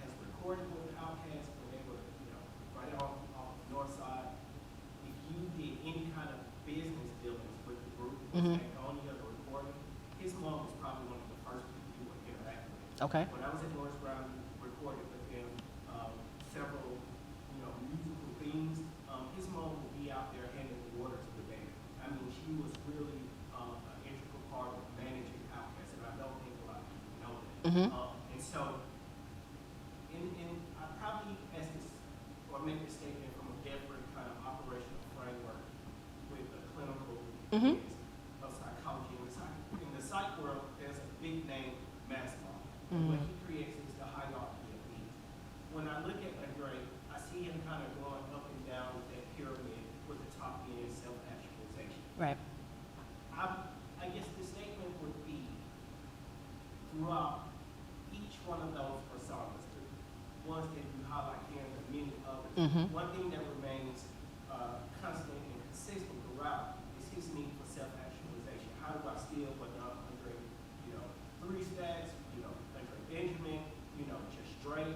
has recorded with OutKast when they were, you know, right off the north side, if you did any kind of business dealings with the group, Stankonia, the recording, his mom was probably one of the first people you would interact with. Okay. When I was at North Brown, recorded with him several, you know, musical things. His mom would be out there handing the water to the band. I mean, she was really an integral part of managing OutKast, and I don't think a lot of people know that. And so, I probably ask this or make this statement from a different kind of operational framework with the clinical of psychology. In the psych world, there's a big name, Maslow. What he creates is the hierarchy of needs. When I look at Andre, I see him kind of going up and down that pyramid, with the top being self-actualization. Right. I guess the statement would be, throughout each one of those personas, the ones that you highlight here and the many others, one thing that remains constant and consistent throughout is his need for self-actualization. How do I steal what Andre, you know, 3 Stacks, you know, André Benjamin, you know, just Dre,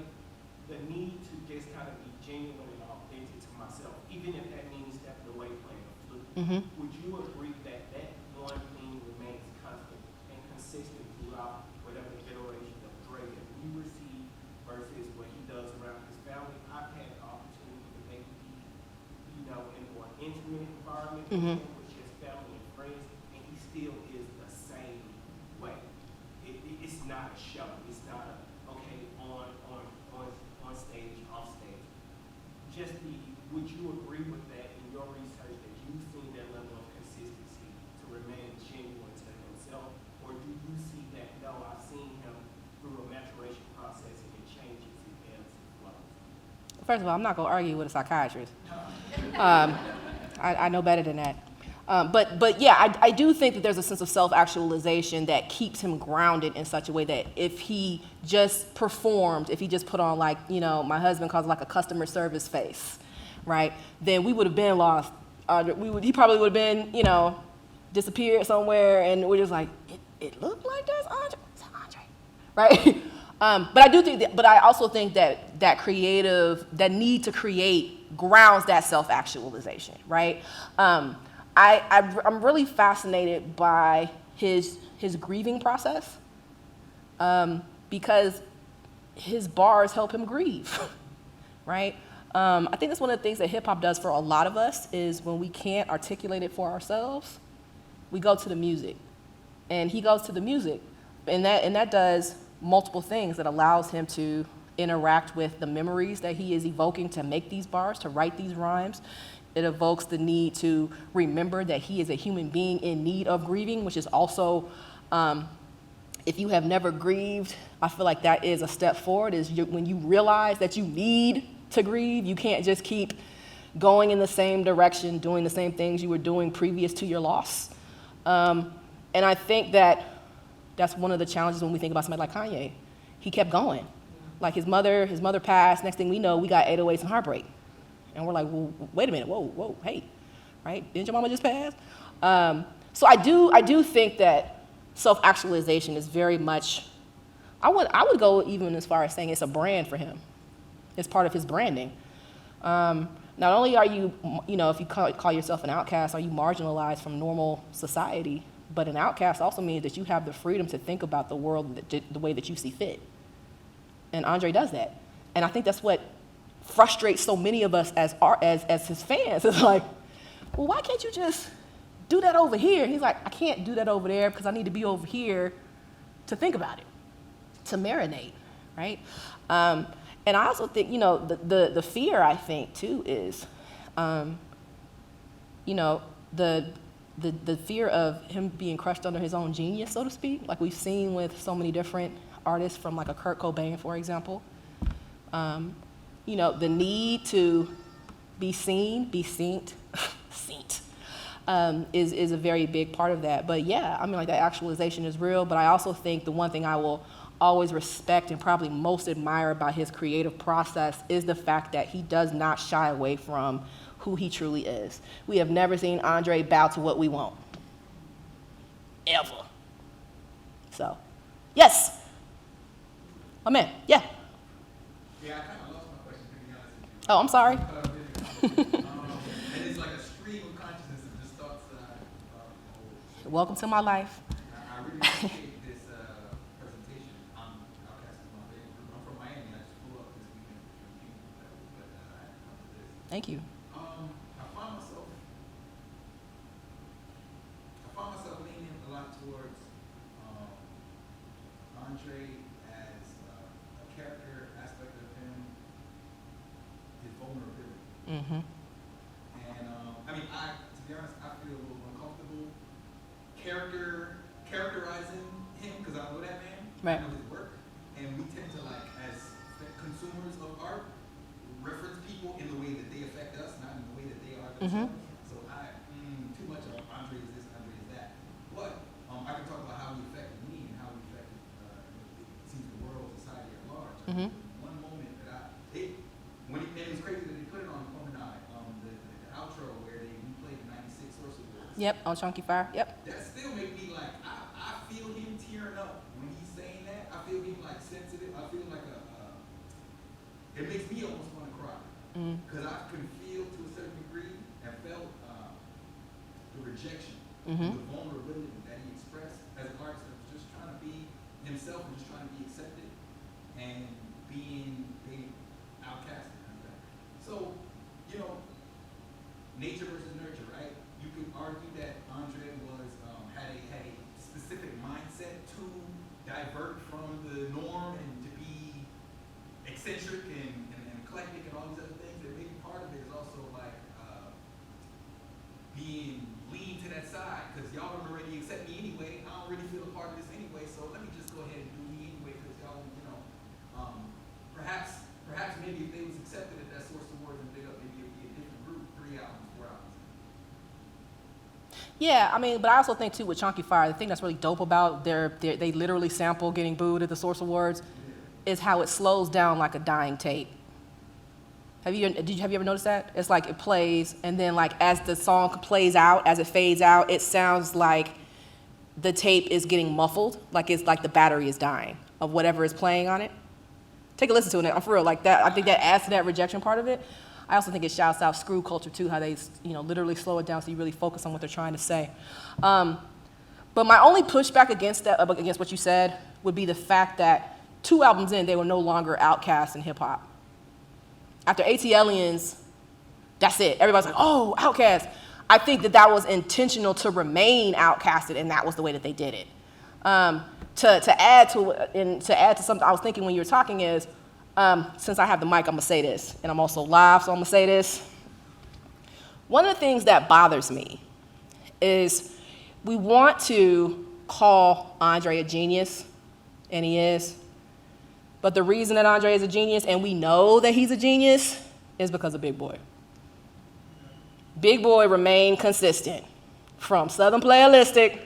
the need to just kind of be genuine and authentic to myself, even if that means stepping away playing a flute. Would you agree that that one thing remains constant and consistent throughout whatever iteration of Dre that we receive versus what he does around his family? I've had the opportunity to maybe be, you know, in a more intimate environment with just family and friends, and he still is the same way. It's not a show. It's not a, okay, on stage, off stage. Would you agree with that in your research, that you've seen that level of consistency to remain genuine to himself? Or do you see that, no, I've seen him through a maturation process and it changes, it ebbs and flows? First of all, I'm not going to argue with a psychiatrist. I know better than that. But yeah, I do think that there's a sense of self-actualization that keeps him grounded in such a way that if he just performed, if he just put on, like, you know, my husband calls it like a customer service face, right, then we would have been lost. He probably would have been, you know, disappeared somewhere, and we're just like, it looked like that's right? But I also think that that need to create grounds that self-actualization, right? I'm really fascinated by his grieving process, because his bars help him grieve, right? I think that's one of the things that hip hop does for a lot of us is when we can't articulate it for ourselves, we go to the music. And he goes to the music, and that does multiple things. That allows him to interact with the memories that he is evoking to make these bars, to write these rhymes. It evokes the need to remember that he is a human being in need of grieving, which is also, if you have never grieved, I feel like that is a step forward, when you realize that you need to grieve. You can't just keep going in the same direction, doing the same things you were doing previous to your loss. And I think that that's one of the challenges when we think about somebody like Kanye. He kept going. Like his mother passed. Next thing we know, we got 808s and heartbreak. And we're like, well, wait a minute, whoa, hey, right? Didn't your mama just pass? So I do think that self-actualization is very much, I would go even as far as saying it's a brand for him. It's part of his branding. Not only are you, if you call yourself an outcast, are you marginalized from normal society, but an outcast also means that you have the freedom to think about the world the way that you see fit. And Andre does that. And I think that's what frustrates so many of us as his fans. It's like, well, why can't you just do that over here? He's like, I can't do that over there because I need to be over here to think about it, to marinate, right? And I also think, the fear, I think, too, is, the fear of him being crushed under his own genius, so to speak, like we've seen with so many different artists from like a Kurt Cobain, for example. The need to be seen, be synced, is a very big part of that. But yeah, I mean, like that actualization is real, but I also think the one thing I will always respect and probably most admire about his creative process is the fact that he does not shy away from who he truly is. We have never seen Andre bow to what we want. Ever. So, yes. Amen. Yeah. Yeah, I kind of lost my question, to be honest with you. Oh, I'm sorry. And it's like a stream of consciousness of just thoughts that I hold. Welcome to my life. I really appreciate this presentation. OutKast is my favorite group. I'm from Miami. I just flew up this weekend for Juneteenth, but I had to come to this. Thank you. I found myself leaning a lot towards Andre as a character aspect of him, his vulnerability. Mm-hmm. And to be honest, I feel a little uncomfortable characterizing him because I know that man. Right. I know his work, and we tend to as consumers of art reference people in the way that they affect us, not in the way that they are themselves. Mm-hmm. So too much of Andre is this, Andre is that. But I can talk about how he affected me and how he affected the world, society at large. Mm-hmm. One moment that it was crazy that they put it on Promenade, the outro where we played the 96 Source Awards. Yep, on Chunky Fire, yep. That still make me I feel him tearing up when he's saying that. I feel him sensitive. I feel like it makes me almost want to cry. Because I can feel to a certain degree and felt the rejection, the vulnerability that he expressed as an artist that was just trying to be himself and just trying to be accepted and being outcasted. So, nature versus nurture, right? You could argue that Andre had a specific mindset to divert from the norm and to be eccentric and eclectic and all these other things. And maybe part of it is also being lean to that side because y'all don't already accept me anyway. I don't really feel a part of this anyway, so let me just go ahead and do me anyway because y'all, perhaps maybe if they was accepted at that Source Awards and big up, maybe it would be a different group, 3 albums, 4 albums. Yeah, but I also think too with Chunky Fire, the thing that's really dope about they literally sample getting booed at the Source Awards is how it slows down like a dying tape. Have you ever noticed that? It's like it plays and then as the song plays out, as it fades out, it sounds like the tape is getting muffled, like it's like the battery is dying. of whatever is playing on it. Take a listen to it. I'm for real, like that. I think that adds to that rejection part of it. I also think it shouts out screw culture too, how they, literally slow it down so you really focus on what they're trying to say. But my only pushback against that, against what you said, would be the fact that 2 albums in, they were no longer OutKast in hip hop. After ATLians, that's it. Everybody's like, oh, OutKast. I think that was intentional to remain outcasted, and that was the way that they did it. To add to something I was thinking when you were talking is, since I have the mic, I'm gonna say this, and I'm also live, so I'm gonna say this. One of the things that bothers me is we want to call Andre a genius, and he is. But the reason that Andre is a genius, and we know that he's a genius, is because of Big Boy. Big Boy remained consistent from Southern Playalistic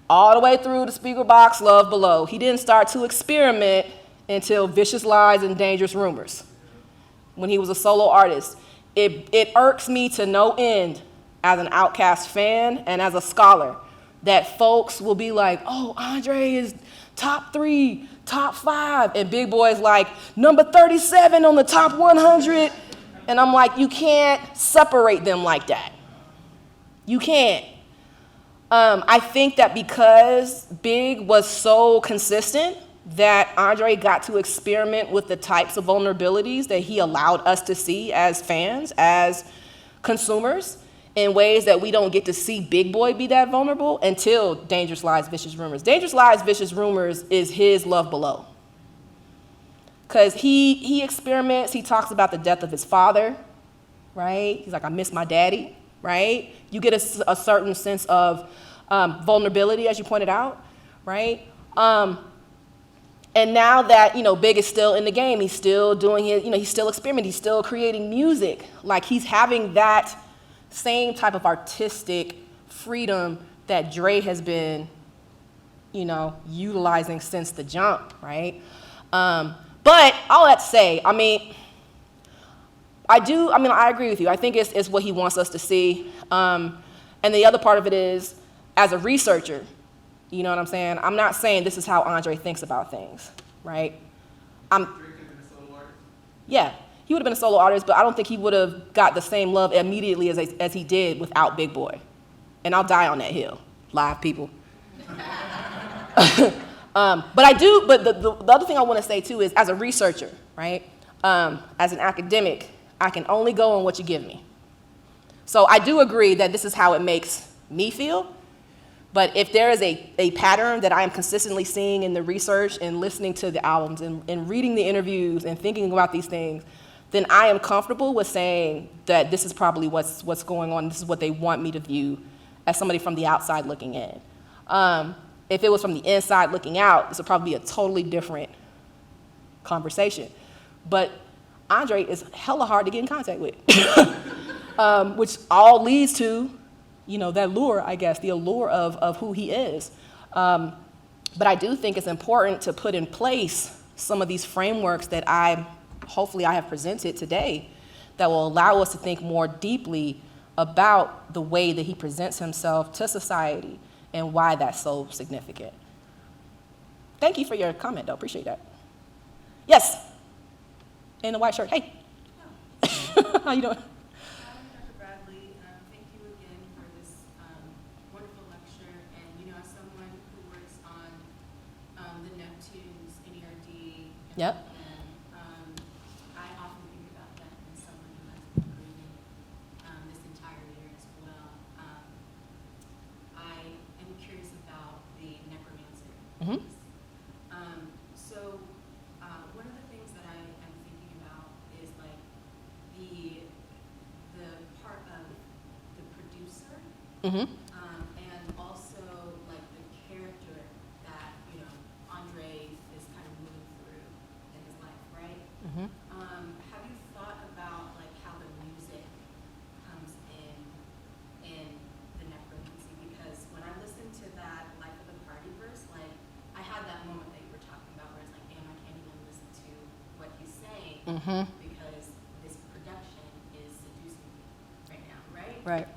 all the way through the Speaker Box, Love Below. He didn't start to experiment until Vicious Lies and Dangerous Rumors, when he was a solo artist. It irks me to no end as an OutKast fan and as a scholar that folks will be like, oh, Andre is top 3, top 5, and Big Boy's like number 37 on the top 100. And I'm like, you can't separate them like that. You can't. I think that because Big was so consistent that Andre got to experiment with the types of vulnerabilities that he allowed us to see as fans, as consumers, in ways that we don't get to see Big Boy be that vulnerable until Dangerous Lies, Vicious Rumors. Dangerous Lies, Vicious Rumors is his Love Below. Because he experiments, he talks about the death of his father, right? He's like, I miss my daddy, right? You get a certain sense of vulnerability, as you pointed out, right? And now that, Big is still in the game, he's still doing his, he's still experimenting, he's still creating music. Like, he's having that same type of artistic freedom that Dre has been, utilizing since the jump, right? But all that to say, I agree with you. I think it's what he wants us to see. And the other part of it is, as a researcher, you know what I'm saying? I'm not saying this is how Andre thinks about things, right? Drake could have been a solo artist? Yeah, he would have been a solo artist, but I don't think he would have got the same love immediately as he did without Big Boy. And I'll die on that hill, live people. But the other thing I want to say too is, as a researcher, right? As an academic, I can only go on what you give me. So I do agree that this is how it makes me feel. But if there is a pattern that I am consistently seeing in the research and listening to the albums and reading the interviews and thinking about these things, then I am comfortable with saying that this is probably what's going on. This is what they want me to view as somebody from the outside looking in. If it was from the inside looking out, this would probably be a totally different conversation. But Andre is hella hard to get in contact with, which all leads to, that lure, I guess, the allure of who he is. But I do think it's important to put in place some of these frameworks that hopefully I have presented today that will allow us to think more deeply about the way that he presents himself to society and why that's so significant. Thank you for your comment, though. Appreciate that. Yes? In the white shirt. Hey. How you doing? Dr. Bradley, thank you again for this wonderful lecture. And, as someone who works on the Neptunes, NERD, Yep. and I often think about that as someone who has been grieving this entire year as well. I am curious about the necromancer piece. So one of the things that I am thinking about is like the part of the producer, and also like the character that Andre is kind of moving through in his life, right? Have you thought about like how the music comes in the necromancy? Because when I listened to that Life of the Party verse, like I had that moment that you were talking about where it's like, damn, I can't even listen to what he's saying because this production is seducing me right now, right? Right.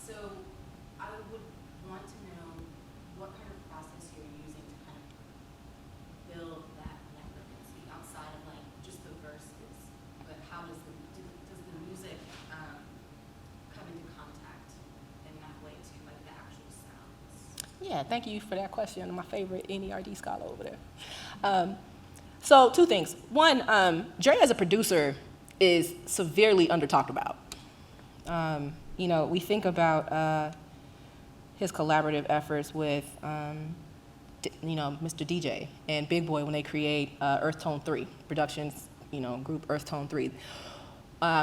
So I would want to know what kind of process you're using to kind of Yeah, thank you for that question. My favorite NERD scholar over there. So 2 things. One, Dre as a producer is severely under-talked about. You know, we think about his collaborative efforts with, you know, Mr. DJ and Big Boy when they create Earth Tone 3, productions, you know, group Earth Tone 3.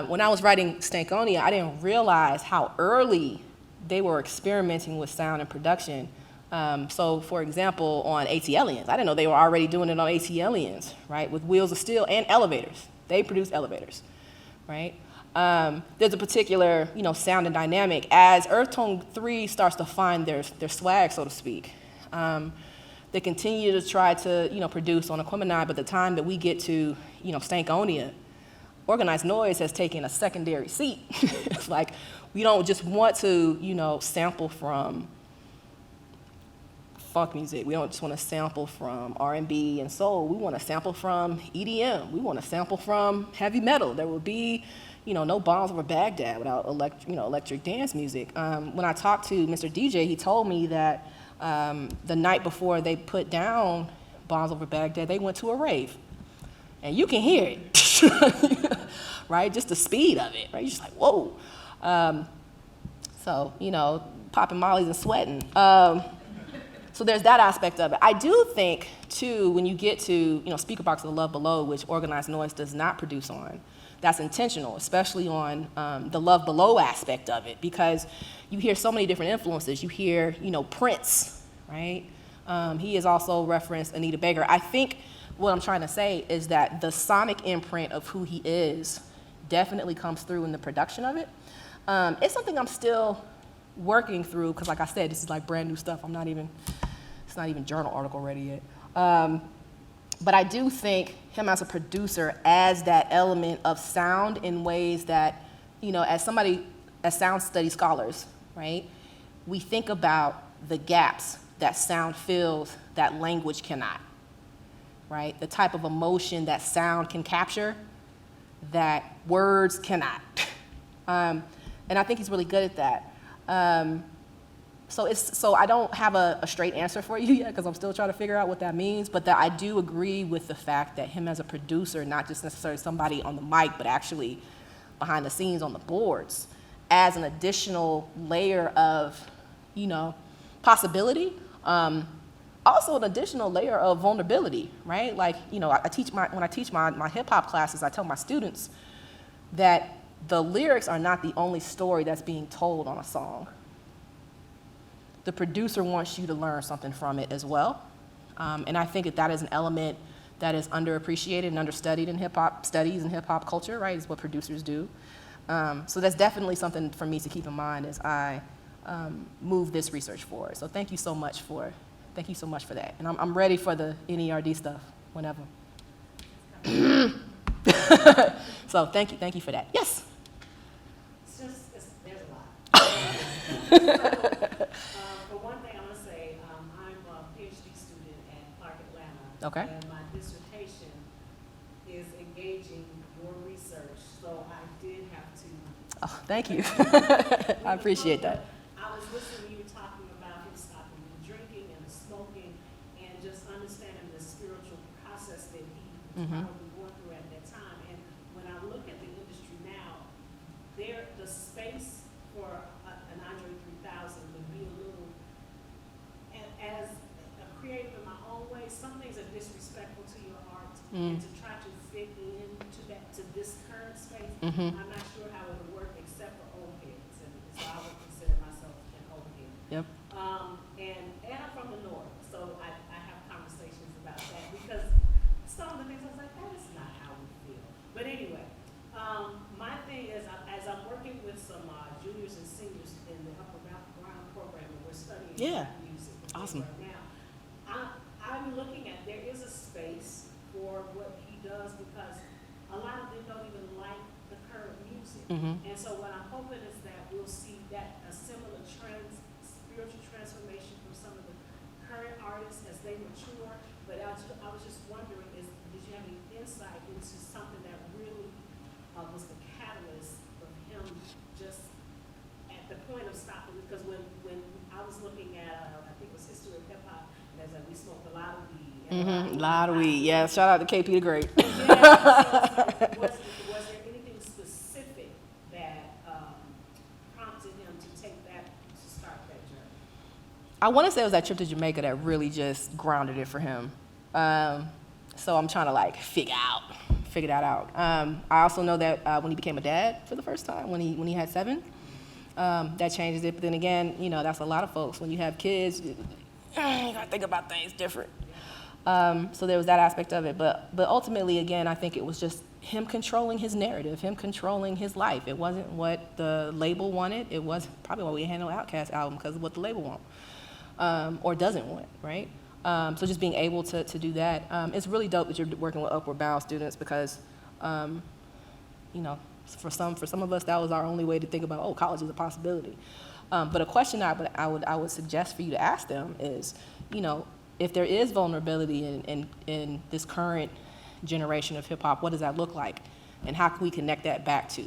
When I was writing Stankonia, I didn't realize how early they were experimenting with sound and production. So, for example, on ATLians, I didn't know they were already doing it on ATLians, right, with Wheels of Steel and elevators. They produce elevators, right? There's a particular, you know, sound and dynamic. As Earth Tone 3 starts to find their swag, so to speak, they continue to try to, you know, produce on Aquemini, but the time that we get to, you know, Stankonia, organized noise has taken a secondary seat. It's like, we don't just want to, you know, sample from funk music. We don't just want to sample from R&B and soul. We want to sample from EDM. We want to sample from heavy metal. There will be, you know, no Bombs Over Baghdad without electric dance music. When I talked to Mr. DJ, he told me that the night before they put down Bombs Over Baghdad, they went to a rave. And you can hear it, right? Just the speed of it, right? You're just like, whoa. So, you know, popping mollies and sweating. So there's that aspect of it. I do think, too, when you get to, you know, Speaker Box of the Love Below, which Organized Noise does not produce on, that's intentional, especially on the Love Below aspect of it, because you hear so many different influences. You hear, you know, Prince, right? He has also referenced Anita Baker. I think what I'm trying to say is that the sonic imprint of who he is definitely comes through in the production of it. It's something I'm still working through, because like I said, this is like brand new stuff. It's not even journal article ready yet. But I do think him as a producer adds that element of sound in ways that, you know, as sound study scholars, right, we think about the gaps that sound fills that language cannot, right? The type of emotion that sound can capture that words cannot. And I think he's really good at that. So I don't have a straight answer for you yet, because I'm still trying to figure out what that means, but that I do agree with the fact that him as a producer, not just necessarily somebody on the mic, but actually behind the scenes on the boards, as an additional layer of, you know, possibility, also an additional layer of vulnerability, right? Like, you know, when I teach my hip hop classes, I tell my students that the lyrics are not the only story that's being told on a song. The producer wants you to learn something from it as well. And I think that is an element that is underappreciated and understudied in hip hop studies and hip hop culture, right, is what producers do. So that's definitely something for me to keep in mind as I move this research forward. So thank you so much for that. And I'm ready for the NERD stuff whenever. So thank you for that. Yes? There's a lot. For one thing, I'm going to say I'm a PhD student at Clark Atlanta. Okay. And my dissertation is engaging your research, so I did have to. Oh, thank you. I appreciate that. I was listening to you talking about him stopping the drinking and the smoking and just understanding the spiritual process that he was probably going through at that time. And when I look at the industry now, the space for an Andre 3000 would be a little, and as a creative in my own way, some things are disrespectful to your art, and to try to fit to this current space, I'm not sure how it would work except for old heads, and so I would consider myself an old head. Yep. And I'm from the north, so I have conversations about that, because some of the things I was like, that is not how we feel. But anyway, my thing is, as I'm working with some juniors and seniors in the upper ground program, and we're studying rap music Awesome. right now, I'm looking at, there is a space for what he does, because a lot of them don't even like the current music. And so what I'm hoping is that we'll see that a similar spiritual transformation from some of the current artists as they mature. But I was just wondering, did you have any insight into something that really was the catalyst of him just at the point of stopping, because when I was looking at, I think it was History of Hip Hop, and there's like, we smoked a lot of weed. Mm-hmm. A lot of weed. Yeah. Shout out to KP the Great. Yeah, so was there anything specific that prompted him to take that, to start that journey? I want to say it was that trip to Jamaica that really just grounded it for him. So I'm trying to like figure that out. I also know that when he became a dad for the first time, when he had 7, that changes it. But then again, you know, that's a lot of folks. When you have kids, you gotta think about things different. So there was that aspect of it. But ultimately, again, I think it was just him controlling his narrative, him controlling his life. It wasn't what the label wanted. It was probably why we handle OutKast album, because of what the label wants or doesn't want, right? So just being able to do that, it's really dope that you're working with Upward Bound students, because, you know, for some of us, that was our only way to think about, oh, college is a possibility. But a question I would suggest for you to ask them is, you know, if there is vulnerability in this current generation of hip hop, what does that look like, and how can we connect that back to,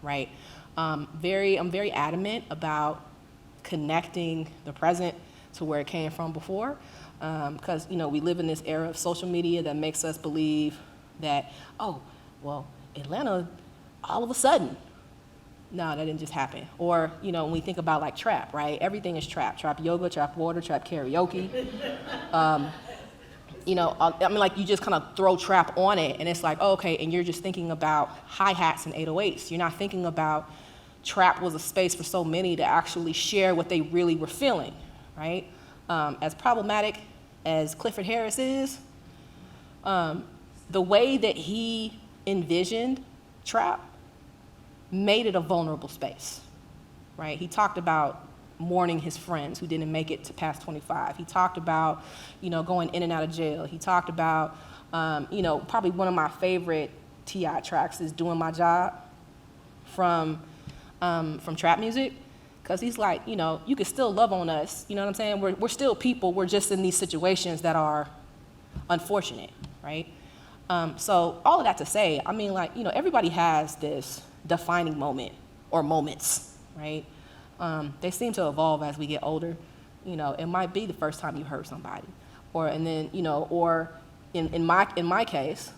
right? I'm very adamant about connecting the present to where it came from before. Because, you know, we live in this era of social media that makes us believe that, oh, well, Atlanta, all of a sudden. No, that didn't just happen. Or, you know, when we think about like trap, right? Everything is trap. Trap yoga, trap water, trap karaoke. You know, I mean, like you just kind of throw trap on it and it's like, oh, okay, and you're just thinking about hi-hats and 808s. You're not thinking about trap was a space for so many to actually share what they really were feeling, right? As problematic as Clifford Harris is, the way that he envisioned trap made it a vulnerable space, right? He talked about mourning his friends who didn't make it to past 25. He talked about, you know, going in and out of jail. He talked about, you know, probably one of my favorite T.I. tracks is Doing My Job from trap music. Because he's like, you know, you can still love on us. You know what I'm saying? We're still people. We're just in these situations that are unfortunate, right? So all of that to say, I mean, like, you know, everybody has this defining moment or moments, right? They seem to evolve as we get older. You know, it might be the first time you heard somebody, and then, you know, or in my case,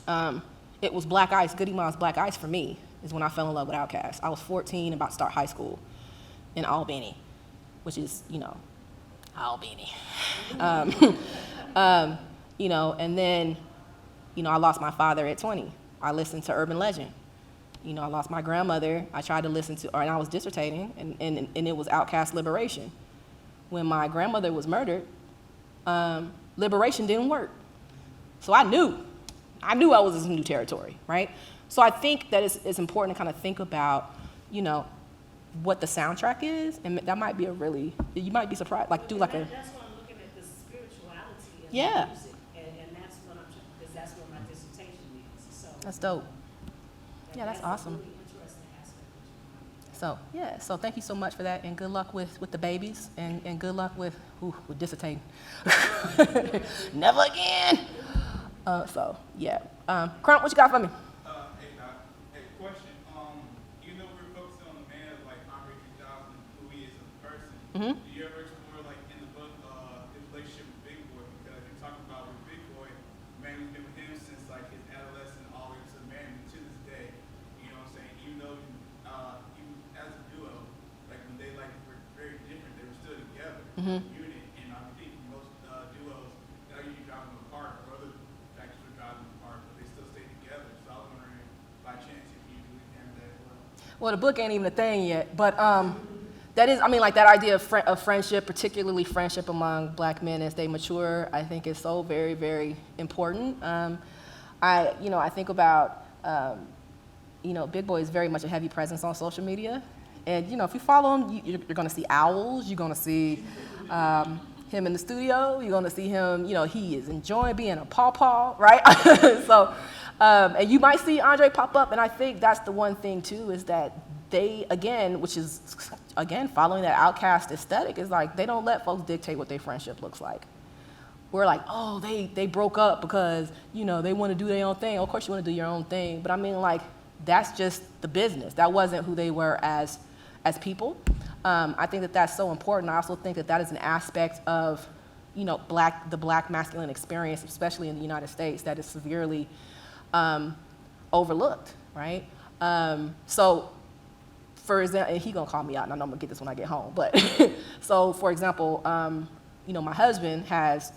it was Black Ice, Goody Mobb's Black Ice for me. Is when I fell in love with OutKast. I was 14, about to start high school in Albany, which is, you know, Albany. You know, and then, you know, I lost my father at 20. I listened to Urban Legend. You know, I lost my grandmother. I tried to listen to, and I was dissertating, and it was OutKast Liberation. When my grandmother was murdered, Liberation didn't work. So I knew I was in some new territory, right? So I think that it's important to kind of think about, you know, what the soundtrack is, and that might be you might be surprised, like do like a. That's why I'm looking at the spirituality of Yeah. the music, and that's what because that's what my dissertation is. So That's dope. Yeah, that's awesome. A really interesting aspect. So yeah, so thank you so much for that, and good luck with the babies, and good luck with dissertating. Never again. So yeah, Crump, what you got for me? Question. You know we're focusing on the man of like Andre 3000, who he is as a person. Mm-hmm. Do you ever explore like in the book his relationship with Big Boy? Because you talk about with Big Boy, man, we've been with him since like his adolescence all the way to manhood to this day. You know what I'm saying? Even though even as a duo, like when they like were very different, they were still together, unit. And I think most duos that usually drive them apart, or other factors would drive them apart, but they still stay together. So I was wondering, by chance, if you do have that as well. Well, the book ain't even a thing yet, but that is, I mean, like that idea of friendship, particularly friendship among Black men as they mature, I think is so very, very important. I think about, Big Boy is very much a heavy presence on social media, and if you follow him, you're going to see owls, you're going to see him in the studio, you're going to see him, he is enjoying being a pawpaw, right? So. And you might see Andre pop up, and I think that's the one thing too, is that they, which is following that OutKast aesthetic, is like they don't let folks dictate what their friendship looks like. We're like, oh, they broke up because, they want to do their own thing. Of course you want to do your own thing, but I mean, like, that's just the business. That wasn't who they were as as people. I think that that's so important. I also think that that is an aspect of, the black masculine experience, especially in the United States, that is severely overlooked, right? So, for example, and he gonna call me out, and I know I'm gonna get this when I get home, but so, for example, my husband has,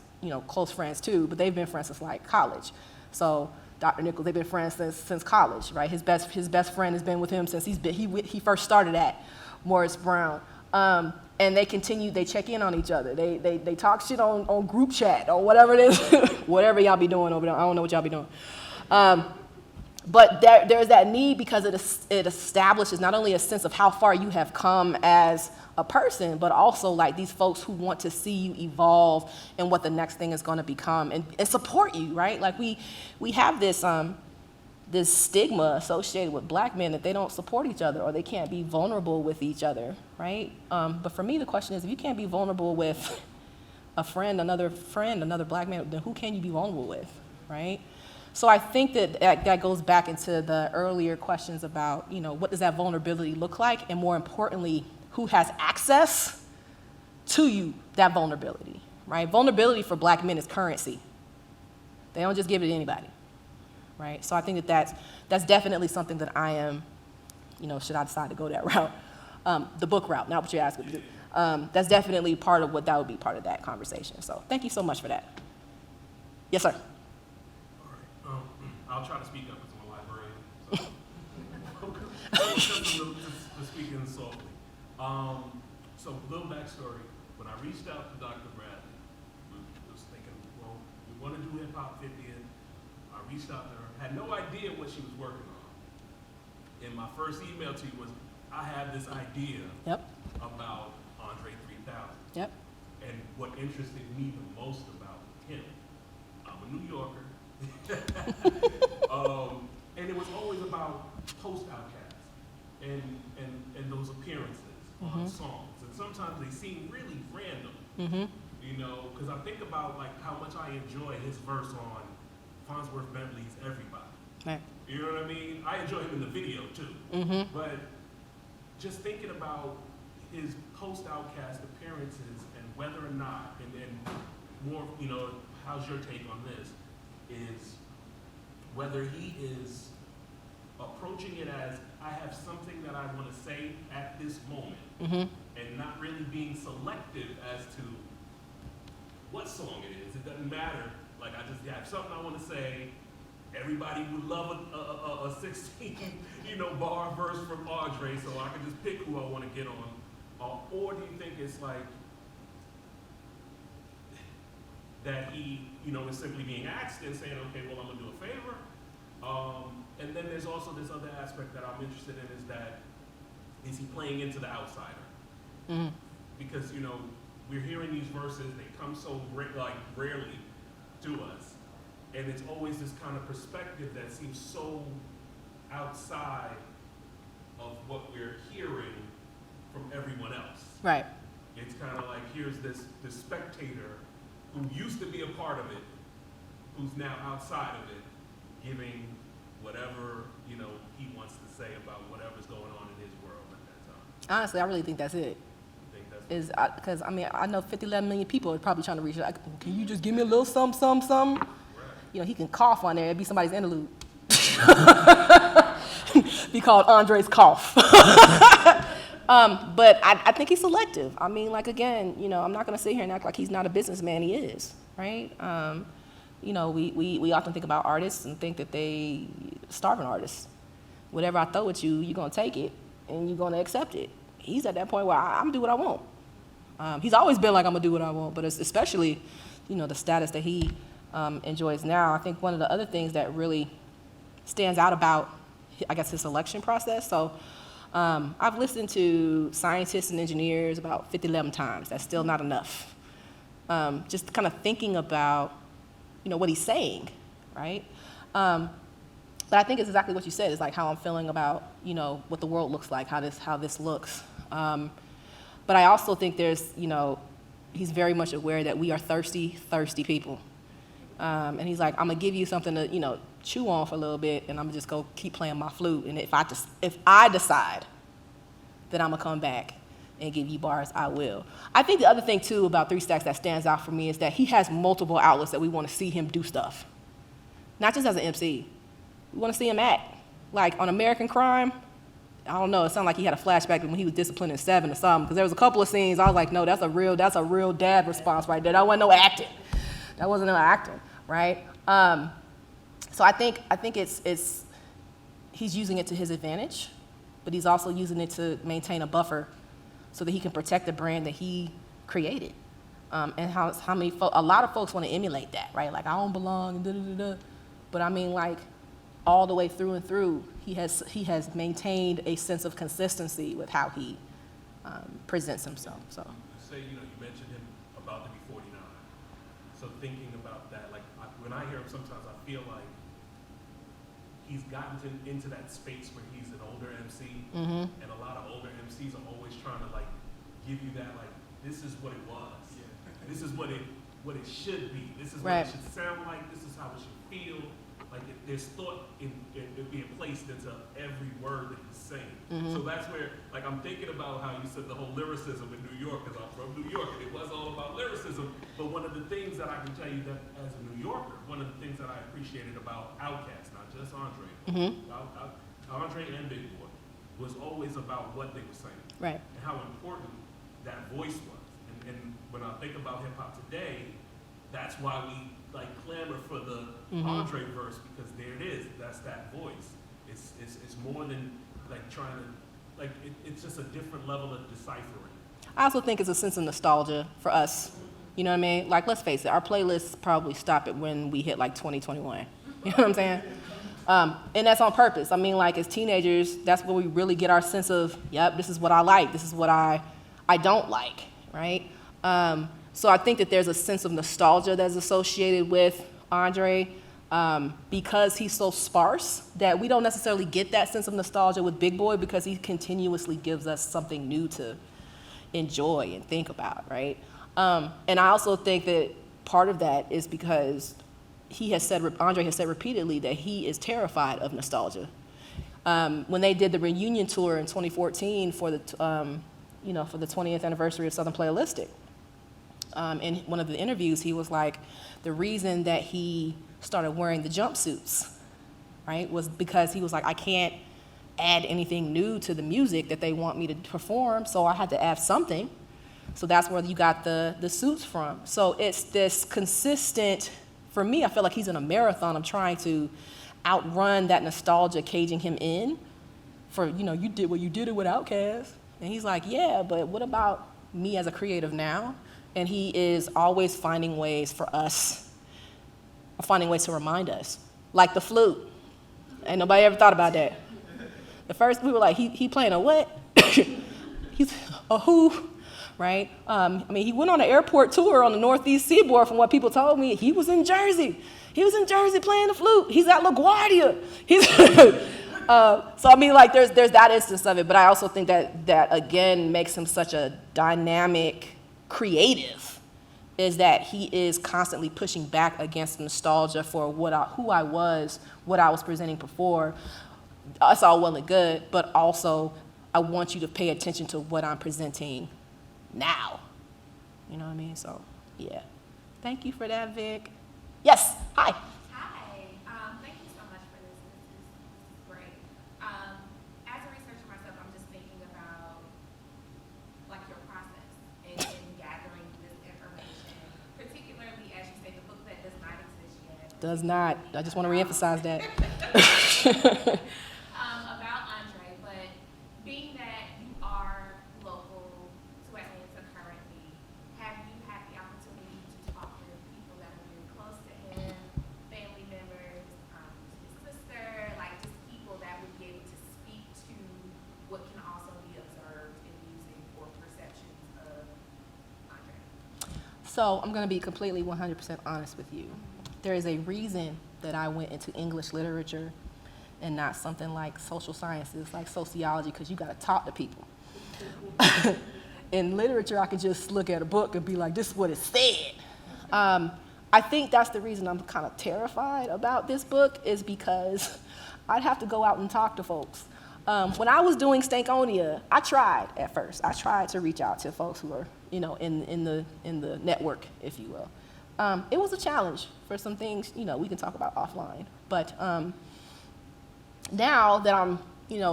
close friends too, but they've been friends since like college. So Dr. Nichols, they've been friends since college, right? His best friend has been with him since he first started at Morris Brown. And they check in on each other. They talk shit on group chat or whatever it is, whatever y'all be doing over there. I don't know what y'all be doing. But there's that need because it establishes not only a sense of how far you have come as a person, but also like these folks who want to see you evolve and what the next thing is going to become and support you, right? Like we have this stigma associated with black men that they don't support each other or they can't be vulnerable with each other, right? But for me, the question is, if you can't be vulnerable with another black man, then who can you be vulnerable with, right? So I think that goes back into the earlier questions about, what does that vulnerability look like? And more importantly, who has access to that vulnerability, right? Vulnerability for black men is currency. They don't just give it to anybody, right? So I think that's definitely something that I am, should I decide to go that route, the book route, not what you're asking me to do. That's definitely part of that would be part of that conversation. So thank you so much for that. Yes, sir. I'll try to speak up as I'm a librarian. So to speak in softly. So little backstory. When I reached out to Dr. Bradley, we was thinking, well, we want to do Hip Hop 50th. I reached out to her, had no idea what she was working on. And my first email to you was, I have this idea about Andre 3000. Yep. And what interested me the most about him, I'm a New Yorker. And it was always about post-OutKast and those appearances on songs. And sometimes they seem really random, because I think about like how much I enjoy his verse on Farnsworth Bentley's Everybody. Right. You know what I mean? I enjoy him in the video too. But just thinking about his post-OutKast appearances and whether or not, and more, how's your take on this, is whether he is approaching it as, I have something that I want to say at this moment, and not really being selective as to what song it is. It doesn't matter. Like, I just have something I want to say. Everybody would love a 16, bar verse from Andre, so I can just pick who I want to get on. Or do you think it's like that he, is simply being asked and saying, okay, well, I'm gonna do a favor. And then there's also this other aspect that I'm interested in is he playing into the outsider? Because, we're hearing these verses, they come so rarely to us. And it's always this kind of perspective that seems so outside of what we're hearing from everyone else. Right. It's kind of like, here's this spectator who used to be a part of it, who's now outside of it, giving whatever, he wants to say about whatever's going on in his world at that time. Honestly, I really think that's it. Because I know 11 million people are probably trying to reach out. Can you just give me a little something? Right. He can cough on there. It'd be somebody's interlude. Be called Andre's cough. But I think he's selective. Again, I'm not going to sit here and act like he's not a businessman. He is, right? We often think about artists and think that they starving artists. Whatever I throw at you, you're going to take it and you're going to accept it. He's at that point where I'm going to do what I want. He's always been like, I'm going to do what I want, but it's especially, the status that he enjoys now. I think one of the other things that really stands out about, I guess, his selection process. So I've listened to scientists and engineers about 11 times. That's still not enough. Just kind of thinking about, what he's saying, right? But I think it's exactly what you said. It's like how I'm feeling about, what the world looks like, how this looks. But I also think there's, he's very much aware that we are thirsty people. And he's like, I'm gonna give you something to, chew on for a little bit, and I'm just gonna keep playing my flute. And if I decide that I'm gonna come back and give you bars, I will. I think the other thing too about Three Stacks that stands out for me is that he has multiple outlets that we want to see him do stuff. Not just as an MC. We want to see him act. Like on American Crime, I don't know, it sounded like he had a flashback when he was disciplined in 7 or something, because there was a couple of scenes I was like, no, that's a real dad response right there. That wasn't no acting. That wasn't no acting, right? So I think it's he's using it to his advantage, but he's also using it to maintain a buffer so that he can protect the brand that he created. And how many a lot of folks want to emulate that, right? Like, I don't belong, da da da da. But I mean, like, all the way through and through, he has maintained a sense of consistency with how he presents himself. So. Say, you mentioned him about to be 49. So thinking about that, like, when I hear him sometimes, I feel like he's gotten into that space where he's an older MC, and a lot of older MCs are always trying to, like, give you that, like, this is what it was. This is what it should be. This is what it should sound like. This is how it should feel. Like, there's thought in being placed into every word that he's saying. So that's where, like, I'm thinking about how you said the whole lyricism in New York, because I'm from New York, and it was all about lyricism. But one of the things that I can tell you that as a New Yorker, one of the things that I appreciated about OutKast, not just Andre, Andre and Big Boy, was always about what they were saying. Right. And how important that voice was. And when I think about hip hop today, that's why we, like, clamor for the Andre verse, because there it is. That's that voice. It's more than, like, trying to, like, it's just a different level of deciphering. I also think it's a sense of nostalgia for us. You know what I mean? Like, let's face it, our playlists probably stop it when we hit, like, 2021. You know what I'm saying? And that's on purpose. I mean, like, as teenagers, that's where we really get our sense of, yep, this is what I like. This is what I don't like, right? So I think that there's a sense of nostalgia that's associated with Andre, because he's so sparse that we don't necessarily get that sense of nostalgia with Big Boy, because he continuously gives us something new to enjoy and think about, right? And I also think that part of that is because Andre has said repeatedly that he is terrified of nostalgia. When they did the reunion tour in 2014 for the 20th anniversary of Southern Playalistic, in one of the interviews, he was like, the reason that he started wearing the jumpsuits, right, was because he was like, I can't add anything new to the music that they want me to perform, so I had to add something. So that's where you got the suits from. So it's this consistent, for me, I feel like he's in a marathon of trying to outrun that nostalgia caging him in for, you did what you did it with OutKast. And he's like, yeah, but what about me as a creative now? And he is always finding ways for us, finding ways to remind us. Like the flute. Ain't nobody ever thought about that. At first we were like, he playing a what? He's a who, right? He went on an airport tour on the Northeast Seaboard, from what people told me. He was in Jersey. He was in Jersey playing the flute. He's at LaGuardia. There's that instance of it, but I also think that again makes him such a dynamic creative, is that he is constantly pushing back against nostalgia for who I was, what I was presenting before. That's all well and good, but also I want you to pay attention to what I'm presenting now. You know what I mean? So, yeah. Thank you for that, Vic. Yes, hi. Hi, thank you so much for this. This is great. As a researcher myself, I'm just thinking about, like, your process in gathering this information, particularly, as you say, the book that does not exist yet. Does not. I just want to reemphasize that. About Andre, but being that you are local to Atlanta currently, have you had the opportunity to talk with people that are very close to him, family members, his sister, like just people that would be able to speak to what can also be observed in music or perceptions of Andre? So I'm going to be completely 100% honest with you. There is a reason that I went into English literature and not something like social sciences, like sociology, because you got to talk to people. In literature, I could just look at a book and be like, this is what it said. I think that's the reason I'm kind of terrified about this book, is because I'd have to go out and talk to folks. When I was doing Stankonia, I tried at first. I tried to reach out to folks who are, in the network, if you will. It was a challenge for some things, we can talk about offline. But now that I'm,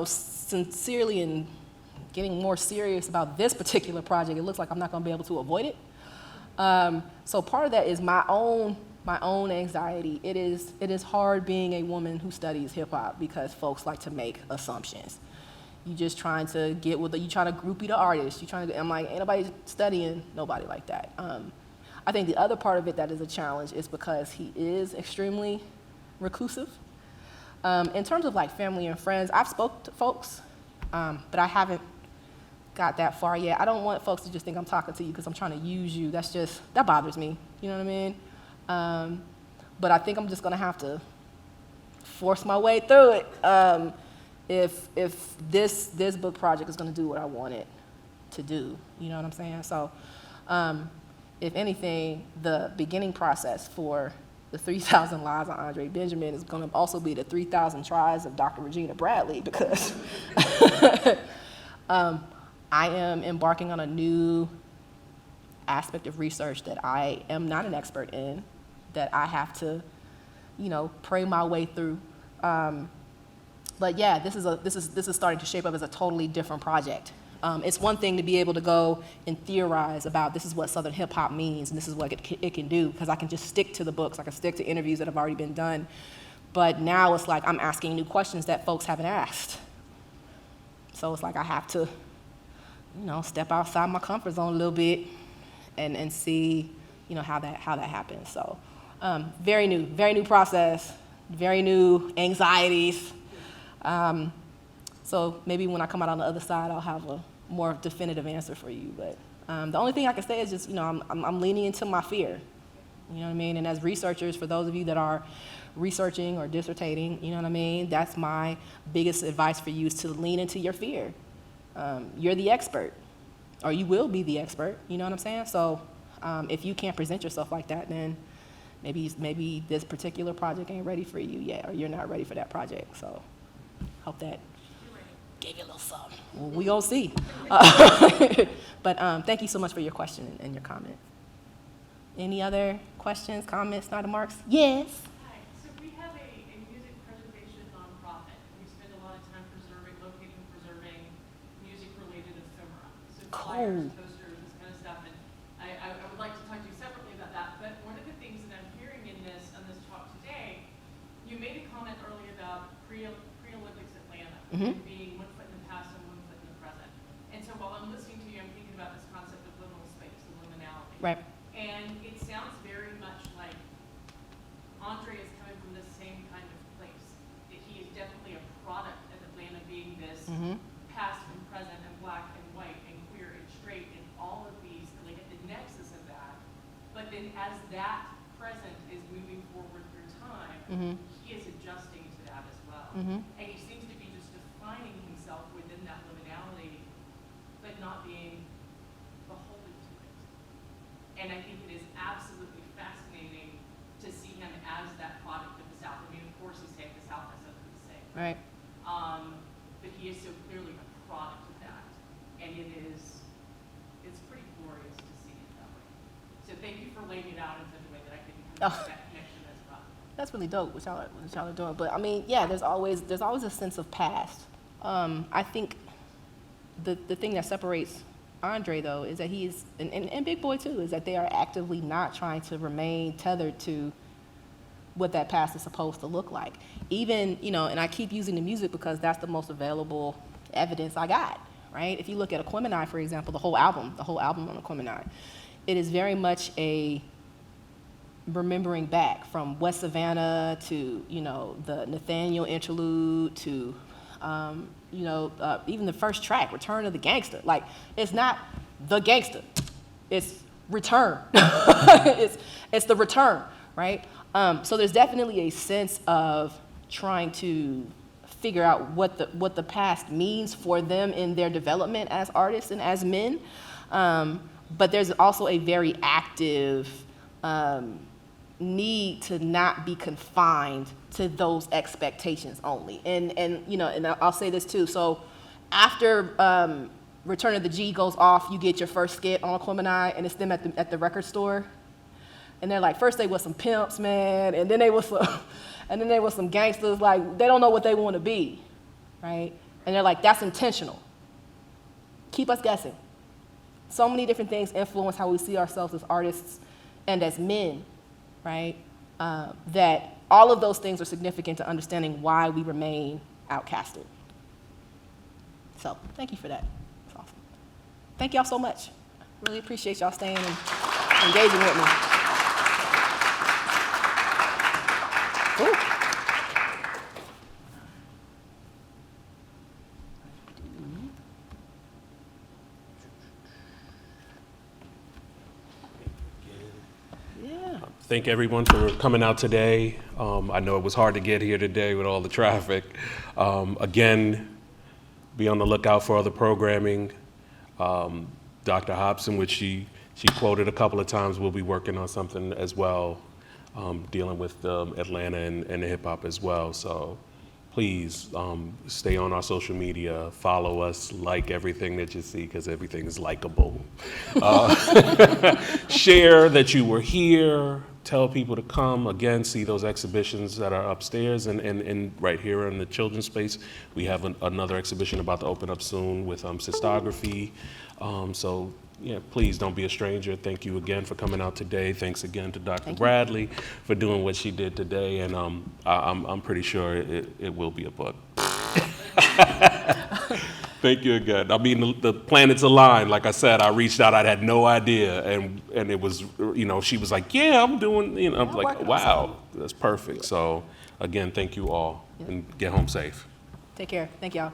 sincerely and getting more serious about this particular project, it looks like I'm not going to be able to avoid it. So part of that is my own anxiety. It is hard being a woman who studies hip hop because folks like to make assumptions. You just trying to get with you trying to groupie the artist. I'm like, ain't nobody studying nobody like that. I think the other part of it that is a challenge is because he is extremely reclusive. In terms of like family and friends, I've spoke to folks, but I haven't got that far yet. I don't want folks to just think I'm talking to you because I'm trying to use you. That bothers me. You know what I mean? But I think I'm just gonna have to force my way through it if this book project is gonna do what I want it to do. You know what I'm saying? So if anything, the beginning process for the 3,000 Lives of André Benjamin is gonna also be the 3,000 tries of Dr. Regina Bradley because I am embarking on a new aspect of research that I am not an expert in, that I have to, pray my way through. But yeah, this is starting to shape up as a totally different project. It's one thing to be able to go and theorize about this is what Southern hip hop means and this is what it can do, because I can just stick to the books, I can stick to interviews that have already been done. But now it's like I'm asking new questions that folks haven't asked. So it's like I have to, step outside my comfort zone a little bit and see, how that happens. So very new process, very new anxieties. So maybe when I come out on the other side, I'll have a more definitive answer for you. But the only thing I can say is just, I'm leaning into my fear. You know what I mean? And as researchers, for those of you that are researching or dissertating, you know what I mean? That's my biggest advice for you, is to lean into your fear. You're the expert, or you will be the expert, you know what I'm saying? So if you can't present yourself like that, then maybe this particular project ain't ready for you yet, or you're not ready for that project. So hope that gave you a little something. Well, we gonna see. But thank you so much for your question and your comment. Any other questions, comments, not remarks? Yes. Hi. So we have a music preservation nonprofit. We spend a lot of time locating and preserving music-related ephemera. So flyers, posters, this kind of stuff. And I would like to talk to you separately about that. But one of the things that I'm hearing on this talk today, you made a comment earlier about pre-Olympics Atlanta being one foot in the past and one foot in the present. And so while I'm listening to you, I'm thinking about this concept of liminal space, the liminality. Right. And it sounds very much like André is coming from the same kind of place. That he is definitely a product of Atlanta being this past and present and black and white and queer and straight and all of these, like at the nexus of that. But then as that present is moving forward through time, he is adjusting to that as well. And he seems to be just defining himself within that liminality, but not being beholden to it. And I think it is absolutely fascinating to see him as that product of the South. I mean, of course he's saying the South has something to say. Right. But he is so clearly a product of that. And it's pretty glorious to see it that way. So thank you for laying it out in such a way that I can make that connection as well. That's really dope what y'all are doing. But I mean, yeah, there's always a sense of past. I think the thing that separates André, though, is that he is, and Big Boy too, is that they are actively not trying to remain tethered to what that past is supposed to look like. Even, and I keep using the music because that's the most available evidence I got, right? If you look at Aquemini, for example, the whole album on Aquemini, it is very much a remembering back from West Savannah to, the Nathaniel interlude to, even the first track, Return of the Gangster. Like, it's not the gangster, it's return. it's the return, right? So there's definitely a sense of trying to figure out what the past means for them in their development as artists and as men. But there's also a very active need to not be confined to those expectations only. And you know, and I'll say this too. So after Return of the G goes off, you get your first skit on Aquemini, and it's them at the record store. And they're like, first they was some pimps, man, and then they was some gangsters, like, they don't know what they want to be, right? And they're like, that's intentional. Keep us guessing. So many different things influence how we see ourselves as artists and as men, right? That all of those things are significant to understanding why we remain outcasted. So thank you for that. That's awesome. Thank y'all so much. Really appreciate y'all staying and engaging with me. Cool. Yeah. Thank everyone for coming out today. I know it was hard to get here today with all the traffic. Again, be on the lookout for other programming. Dr. Hobson, which she quoted a couple of times, will be working on something as well, dealing with Atlanta and the hip hop as well. So please stay on our social media, follow us, like everything that you see, because everything is likable. Share that you were here, tell people to come, again, see those exhibitions that are upstairs, and right here in the children's space, we have another exhibition about to open up soon with cystography. So yeah, please don't be a stranger. Thank you again for coming out today. Thanks again to Dr. Bradley for doing what she did today, and I'm pretty sure it will be a book. Thank you again. I mean, the planets aligned. Like I said, I reached out. I had no idea, and it was, you know, she was like, "Yeah, I'm doing." You know, I'm like, "Wow, that's perfect." So again, thank you all, and get home safe. Take care. Thank y'all.